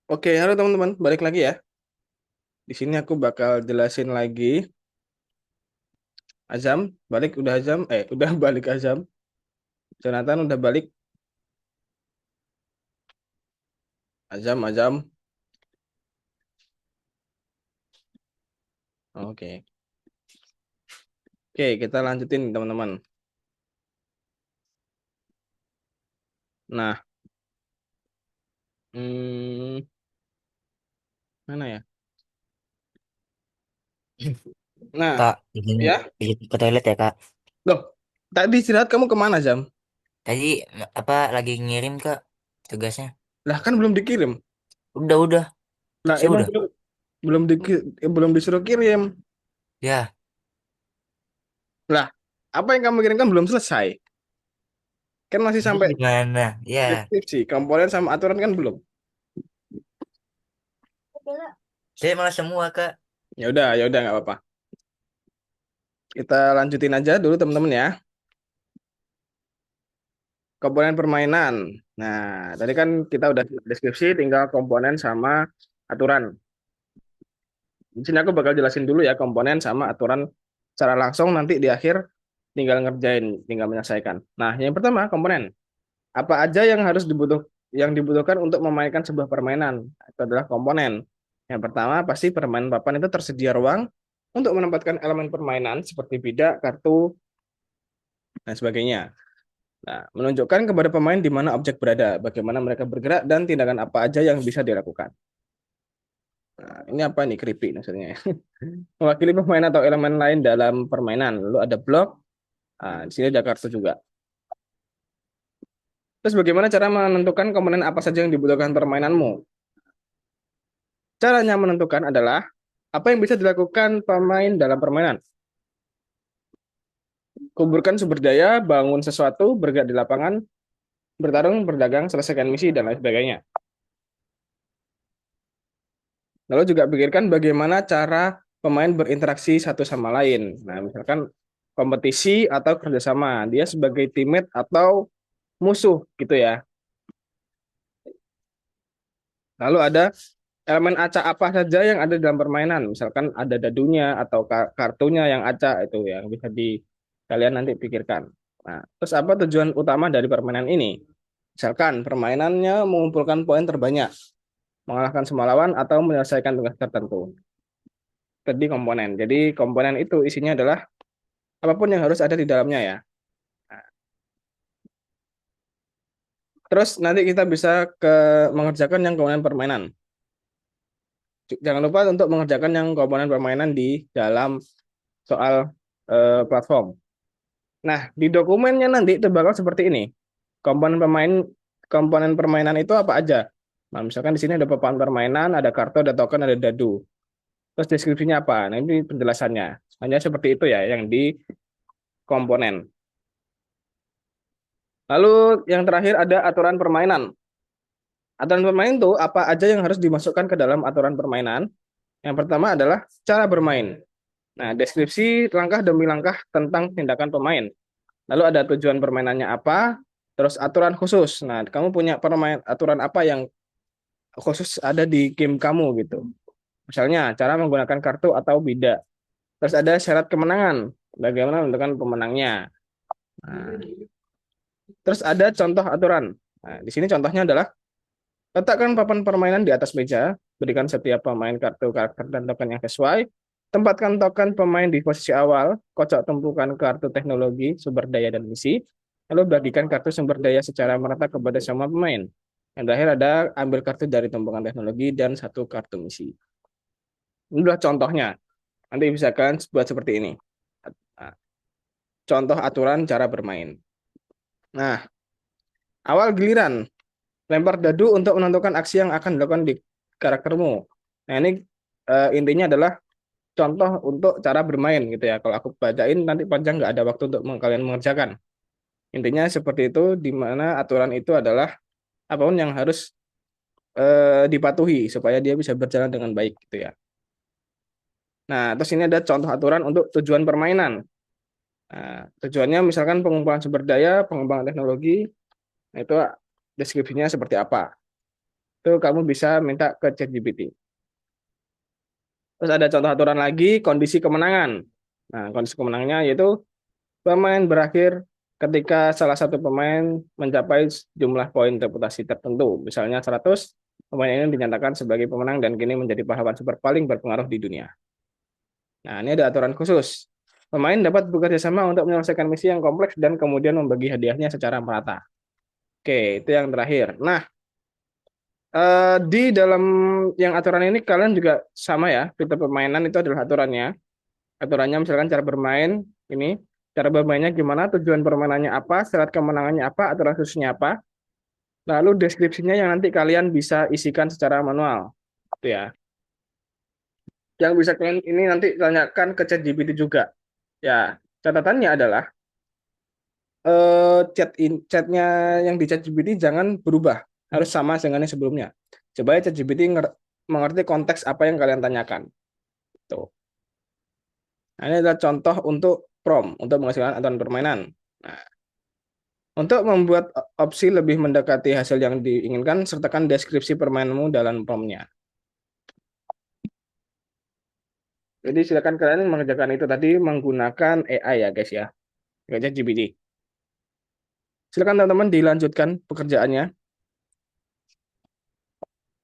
Oke, halo teman-teman, balik lagi ya. Di sini aku bakal jelasin lagi. Azam, balik udah Azam, udah balik Azam. Jonathan udah balik. Azam. Oke. Oke, kita lanjutin teman-teman. Nah, mana ya? Nah, Kak, izin ya, izin ke toilet ya, Kak. loh, tadi istirahat kamu kemana Zam? Tadi apa lagi ngirim, Kak, tugasnya? Lah kan belum dikirim. Udah. Lah Saya emang udah. belum disuruh kirim. Ya, Lah, apa yang kamu kirimkan belum selesai. Kan masih ini sampai gimana? Ya, deskripsi, komponen sama aturan kan belum. Bella, saya malah semua, Kak. Ya udah nggak apa-apa. Kita lanjutin aja dulu teman-teman ya. Komponen permainan. Nah, tadi kan kita udah deskripsi, tinggal komponen sama aturan. Di sini aku bakal jelasin dulu ya komponen sama aturan secara langsung, nanti di akhir tinggal ngerjain, tinggal menyelesaikan. Nah, yang pertama komponen. Apa aja yang dibutuhkan untuk memainkan sebuah permainan? Itu adalah komponen. Yang pertama pasti permainan papan itu tersedia ruang untuk menempatkan elemen permainan seperti bidak, kartu, dan sebagainya. Nah, menunjukkan kepada pemain di mana objek berada, bagaimana mereka bergerak, dan tindakan apa aja yang bisa dilakukan. Nah, ini apa nih creepy maksudnya? Mewakili pemain atau elemen lain dalam permainan. Lalu ada blok, di sini ada kartu juga. Terus bagaimana cara menentukan komponen apa saja yang dibutuhkan permainanmu? Caranya menentukan adalah apa yang bisa dilakukan pemain dalam permainan. Kumpulkan sumber daya, bangun sesuatu, bergerak di lapangan, bertarung, berdagang, selesaikan misi, dan lain sebagainya. Lalu juga pikirkan bagaimana cara pemain berinteraksi satu sama lain. Nah, misalkan kompetisi atau kerjasama, dia sebagai teammate atau musuh gitu ya. Lalu ada elemen acak apa saja yang ada dalam permainan. Misalkan ada dadunya atau kartunya yang acak itu yang bisa kalian nanti pikirkan. Nah, terus apa tujuan utama dari permainan ini? Misalkan permainannya mengumpulkan poin terbanyak, mengalahkan semua lawan atau menyelesaikan tugas tertentu. Tadi komponen. Jadi komponen itu isinya adalah apapun yang harus ada di dalamnya ya. Nah, terus nanti kita bisa mengerjakan yang komponen permainan. Jangan lupa untuk mengerjakan yang komponen permainan di dalam soal platform. Nah, di dokumennya nanti itu bakal seperti ini. Komponen permainan itu apa aja? Nah, misalkan di sini ada papan permainan, ada kartu, ada token, ada dadu. Terus deskripsinya apa? Nah, ini penjelasannya. Hanya seperti itu ya yang di komponen. Lalu yang terakhir ada aturan permainan. Aturan permainan itu apa aja yang harus dimasukkan ke dalam aturan permainan? Yang pertama adalah cara bermain. Nah, deskripsi langkah demi langkah tentang tindakan pemain. Lalu ada tujuan permainannya apa, terus aturan khusus. Nah, kamu punya aturan apa yang khusus ada di game kamu gitu. Misalnya, cara menggunakan kartu atau bida. Terus ada syarat kemenangan, bagaimana menentukan pemenangnya. Nah, terus ada contoh aturan. Nah, di sini contohnya adalah letakkan papan permainan di atas meja, berikan setiap pemain kartu karakter dan token yang sesuai, tempatkan token pemain di posisi awal, kocok tumpukan kartu teknologi, sumber daya, dan misi, lalu bagikan kartu sumber daya secara merata kepada semua pemain. Yang terakhir ada ambil kartu dari tumpukan teknologi dan satu kartu misi. Ini adalah contohnya. Nanti bisa kalian buat seperti ini. Nah, contoh aturan cara bermain. Nah, awal giliran. Lempar dadu untuk menentukan aksi yang akan dilakukan di karaktermu. Nah, ini intinya adalah contoh untuk cara bermain gitu ya. Kalau aku bacain nanti panjang, nggak ada waktu untuk kalian mengerjakan. Intinya seperti itu, di mana aturan itu adalah apapun yang harus dipatuhi supaya dia bisa berjalan dengan baik gitu ya. Nah, terus ini ada contoh aturan untuk tujuan permainan. Nah, tujuannya misalkan pengumpulan sumber daya, pengembangan teknologi, nah itu deskripsinya seperti apa. Itu kamu bisa minta ke ChatGPT. Terus ada contoh aturan lagi, kondisi kemenangan. Nah, kondisi kemenangannya yaitu pemain berakhir ketika salah satu pemain mencapai jumlah poin reputasi tertentu. Misalnya 100, pemain ini dinyatakan sebagai pemenang dan kini menjadi pahlawan super paling berpengaruh di dunia. Nah, ini ada aturan khusus. Pemain dapat bekerja sama untuk menyelesaikan misi yang kompleks dan kemudian membagi hadiahnya secara merata. Oke, itu yang terakhir. Nah, di dalam yang aturan ini kalian juga sama ya, fitur permainan itu adalah aturannya. Aturannya misalkan cara bermain ini, cara bermainnya gimana, tujuan permainannya apa, syarat kemenangannya apa, aturan khususnya apa. Lalu deskripsinya yang nanti kalian bisa isikan secara manual. Itu ya. Yang bisa kalian ini nanti tanyakan ke ChatGPT juga. Ya, catatannya adalah chatnya yang di ChatGPT jangan berubah, harus sama dengan yang sebelumnya. Coba ya ChatGPT mengerti konteks apa yang kalian tanyakan. Tuh. Nah, ini adalah contoh untuk prompt untuk menghasilkan aturan permainan. Nah, untuk membuat opsi lebih mendekati hasil yang diinginkan, sertakan deskripsi permainanmu dalam promptnya. Jadi silakan kalian mengerjakan itu tadi menggunakan AI ya guys ya, ChatGPT. Silakan teman-teman dilanjutkan pekerjaannya.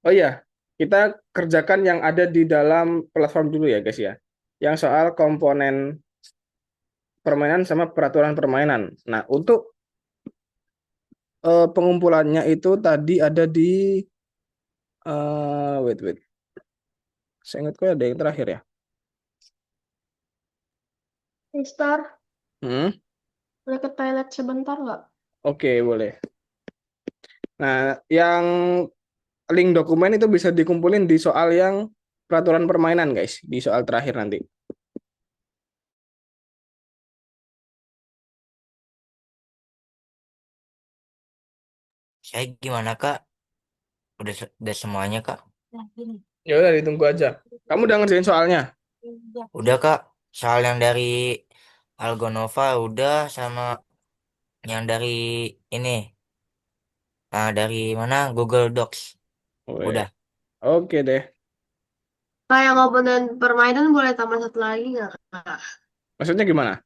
Oh iya, kita kerjakan yang ada di dalam platform dulu ya guys ya. Yang soal komponen permainan sama peraturan permainan. Nah, untuk pengumpulannya itu tadi ada di wait. Saya ingatku ada yang terakhir ya. Mister, Hmm? boleh ke toilet sebentar nggak? Oke, boleh. Nah, yang link dokumen itu bisa dikumpulin di soal yang peraturan permainan guys, di soal terakhir nanti. Saya gimana Kak? Udah semuanya Kak? Nah, gini. Ya udah ditunggu aja. Kamu udah ngerjain soalnya? Ya, Udah Kak. Soal yang dari Algonova udah sama yang dari ini dari mana Google Docs. Weh. Udah. Oke deh. Kayak komponen permainan boleh tambah satu lagi nggak, Kak? Maksudnya gimana?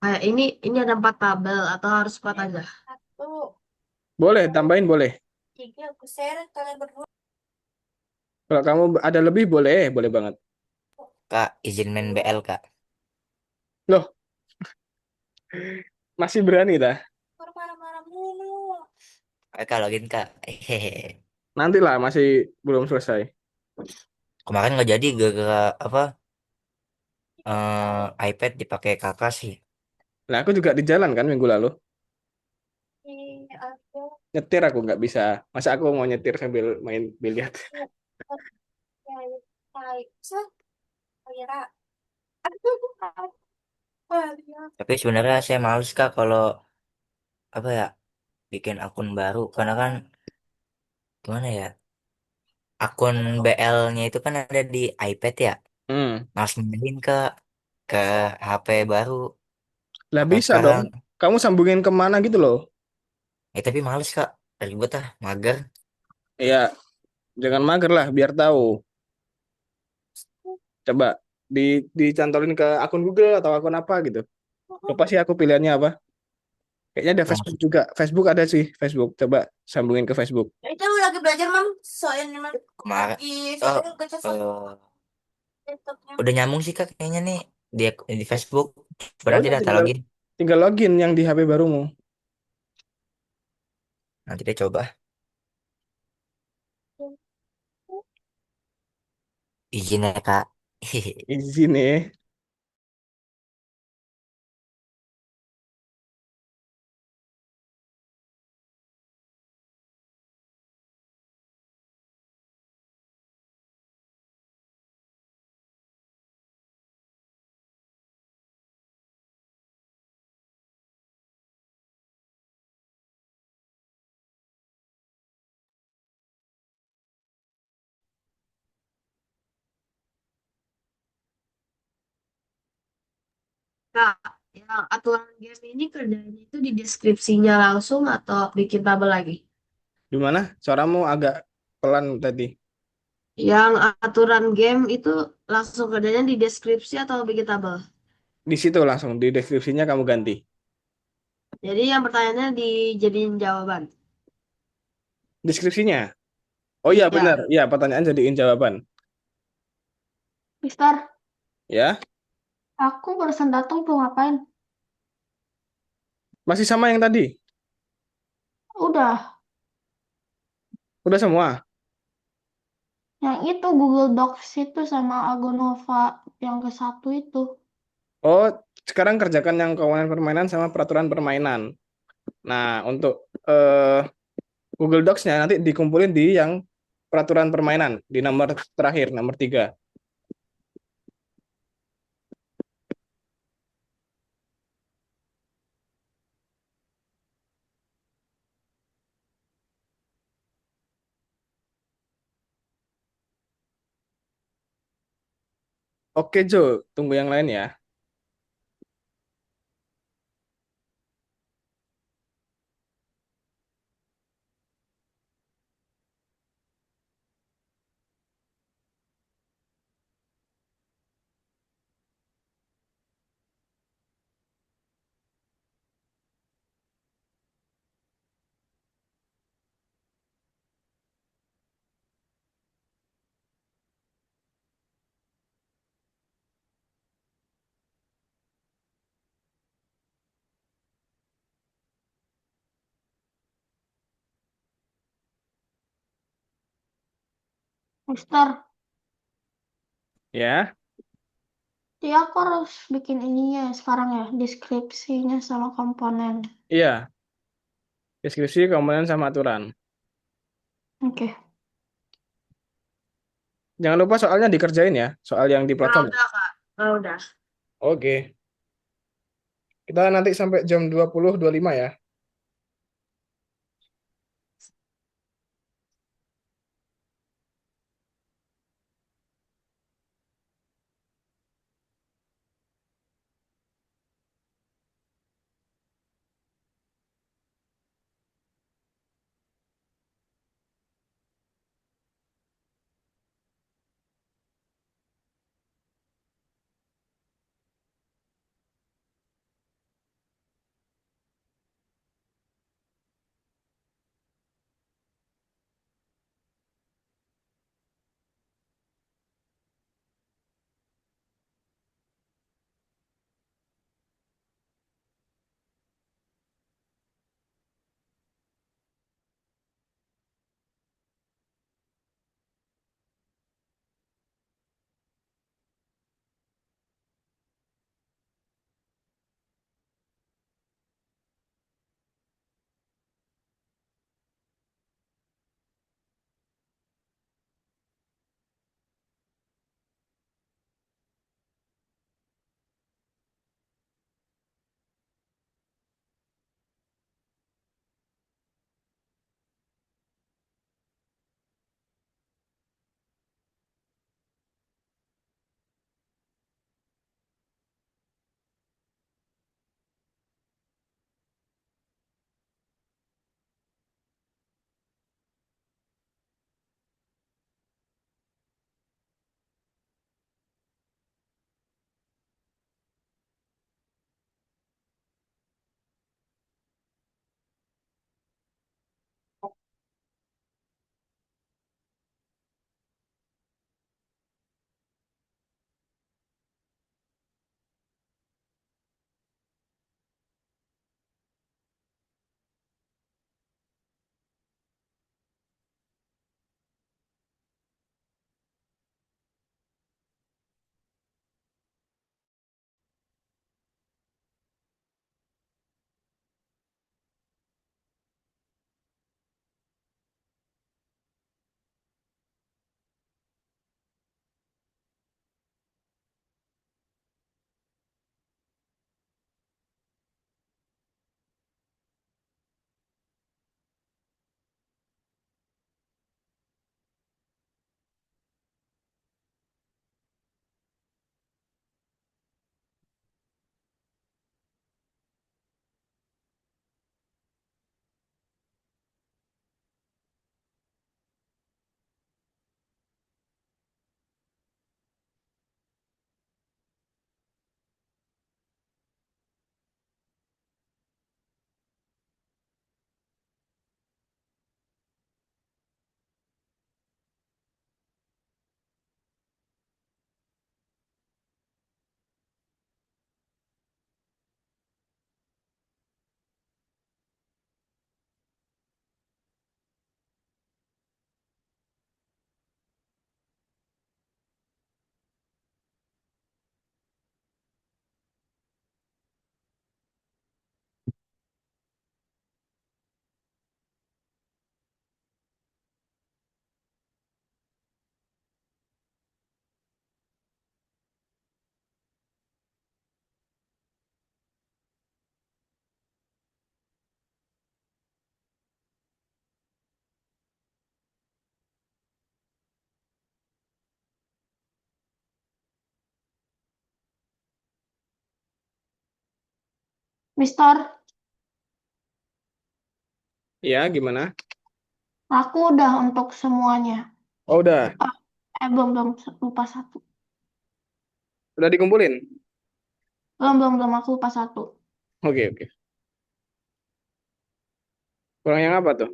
Kayak ini ada 4 tabel atau harus 4 aja? satu, Boleh, tambahin boleh. tiga, aku share kalian berdua. Kalau kamu ada lebih boleh banget. Kak, izin main BL Kak. Loh, masih berani dah. Marah-marah mulu. Kak login Kak. Hehehe. Nantilah masih belum selesai. Kemarin nggak jadi gara-gara apa? iPad dipakai kakak sih. Nah, aku juga di jalan kan minggu lalu. Ini ada Nyetir aku nggak bisa. Masa aku mau nyetir sambil main biliar? kayak kayak Kira. Tapi sebenarnya saya males Kak kalau apa ya bikin akun baru karena kan gimana ya akun BL-nya itu kan ada di iPad ya. Hmm. Males mindahin ke HP baru. Lah Kan bisa dong. sekarang Kamu sambungin kemana gitu loh. tapi males Kak. Ribet ah, mager. Iya, jangan mager lah biar tahu. Coba dicantolin ke akun Google atau akun apa gitu. Lupa sih aku pilihannya apa. Kayaknya ada Facebook Maksud juga. Facebook ada sih, Facebook. Coba sambungin ke Facebook. Itu lagi belajar mam, soalnya mam kemarin lagi oh, soalnya baca laptopnya. udah nyambung sih Kak kayaknya nih di Facebook. Ya Berarti udah data tinggal login. tinggal login yang di HP barumu. Nanti deh coba. Izin ya Kak. Izin ya. Kak, yang aturan game ini kerjanya itu di deskripsinya langsung atau bikin tabel lagi? Gimana? Suaramu agak pelan tadi. Yang aturan game itu langsung kerjanya di deskripsi atau bikin tabel. Di situ langsung di deskripsinya kamu ganti. Jadi yang pertanyaannya dijadiin jawaban. Deskripsinya. Oh iya benar. Iya. Iya, pertanyaan jadiin jawaban. Mister, Ya. aku barusan datang tuh ngapain? Masih sama yang tadi. Udah, Udah semua. yang itu Google Docs itu sama Agonova yang ke satu itu. Oh, sekarang kerjakan yang kewenangan permainan sama peraturan permainan. Nah, untuk Google Docs-nya nanti dikumpulin di yang peraturan permainan di nomor terakhir, nomor 3. Oke, Jo, tunggu yang lain ya. Mister, Ya, jadi aku harus bikin ininya sekarang ya, deskripsinya sama komponen. iya. Deskripsi, komponen, sama aturan. Oke. Jangan lupa soalnya dikerjain ya, soal yang di Kalau platform. udah, Kak. Kalau udah. Oke. Kita nanti sampai jam 20.25 ya. Mister, Ya, gimana? aku udah untuk semuanya. Oh, udah. Belum, lupa satu. Udah dikumpulin? Belum, aku lupa satu. Oke, oke. Kurang yang apa tuh?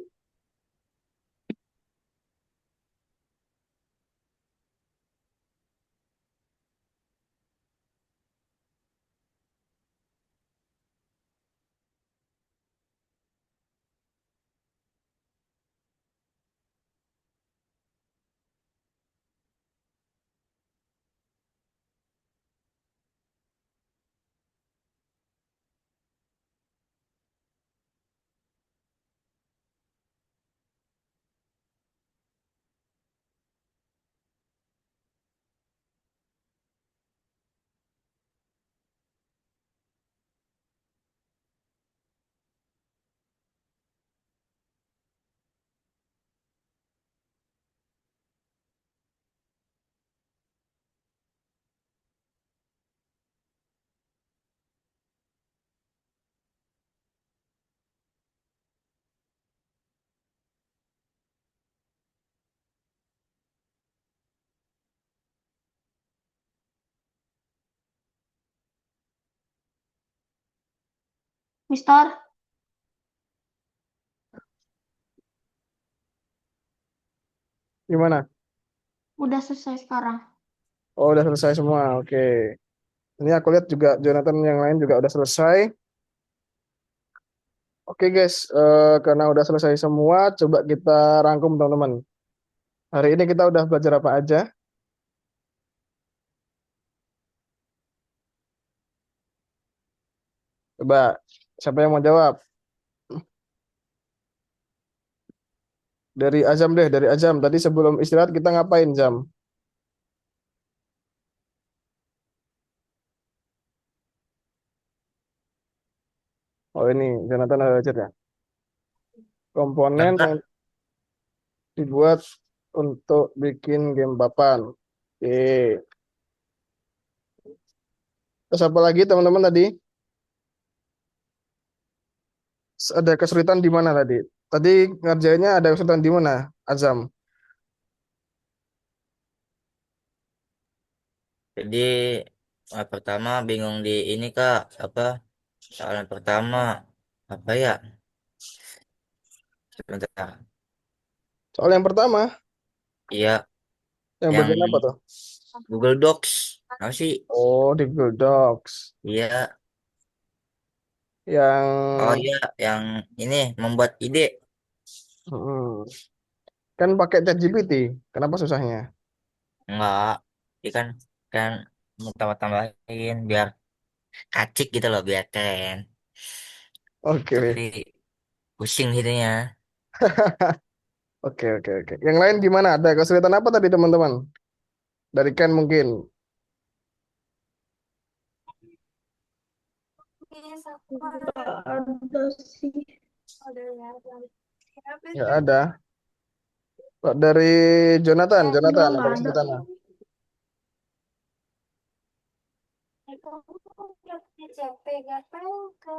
Mister, Gimana? udah selesai sekarang. Oh, udah selesai semua. Oke. Ini aku lihat juga Jonathan yang lain juga udah selesai. Oke guys, karena udah selesai semua, coba kita rangkum teman-teman. Hari ini kita udah belajar apa aja? Coba, siapa yang mau jawab? Dari Azam deh, dari Azam. Tadi sebelum istirahat kita ngapain, Jam? Oh ini, Jonathan ada belajar ya. Komponen yang Enggak. dibuat untuk bikin game papan. Oke. Terus apa lagi teman-teman tadi? Ada kesulitan di mana tadi? Tadi ngerjainnya ada kesulitan di mana, Azam? Jadi pertama bingung di ini Kak, apa soalan pertama apa ya? Sebentar. Soal yang pertama, Iya, yang yang bagian apa tuh? Google Docs. Apa sih? Oh, di Google Docs. Iya. Oh Yang iya, yang ini membuat ide. hmm, kan pakai ChatGPT. Kenapa susahnya? Enggak. Ini kan kan mau tambah-tambahin biar kacik gitu loh, biar keren. Oke, Tapi pusing jadinya. oke, oke, oke. Yang lain gimana? Ada kesulitan apa tadi teman-teman? Dari Ken mungkin? Yes, aku Nggak ada. ada sih. Ada ya. Kenapa Ya sih? ada. Pak, dari Jonathan, Ya, Enggak, Jonathan ada nggak ada. kesulitan apa? itu udah punya CP, gak tahu ke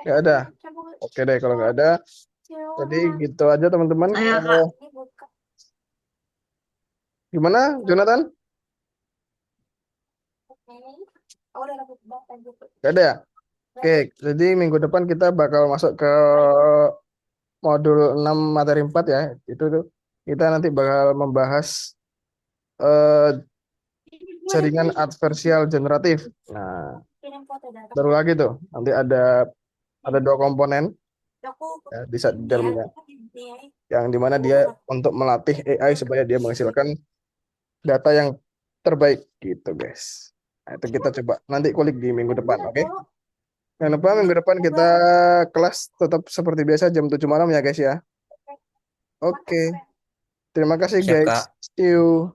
Nggak ada. PM coba Oke deh, kalau nggak chat ada. Jadi Cila. gitu aja teman-teman. Saya Kak, Ini buka. Gimana, Jonathan? Oke. Oh, udah dapat data gitu. Nggak ada ya? Oke, jadi minggu depan kita bakal masuk ke modul 6 materi 4 ya. Itu tuh kita nanti bakal membahas eh, jaringan adversial generatif. Nah, Kirim foto data. baru lagi tuh. Nanti ada dua komponen Aku ya, di ini ya, dalamnya. ini ya. Yang dimana dia untuk melatih AI supaya dia menghasilkan data yang terbaik gitu, guys. Nah, itu kita coba nanti kulik di minggu depan, oke? Jangan lupa minggu depan kita kelas tetap seperti biasa jam 7 malam ya, guys ya. Oke. Terima kasih, Siap guys. Kak. See you.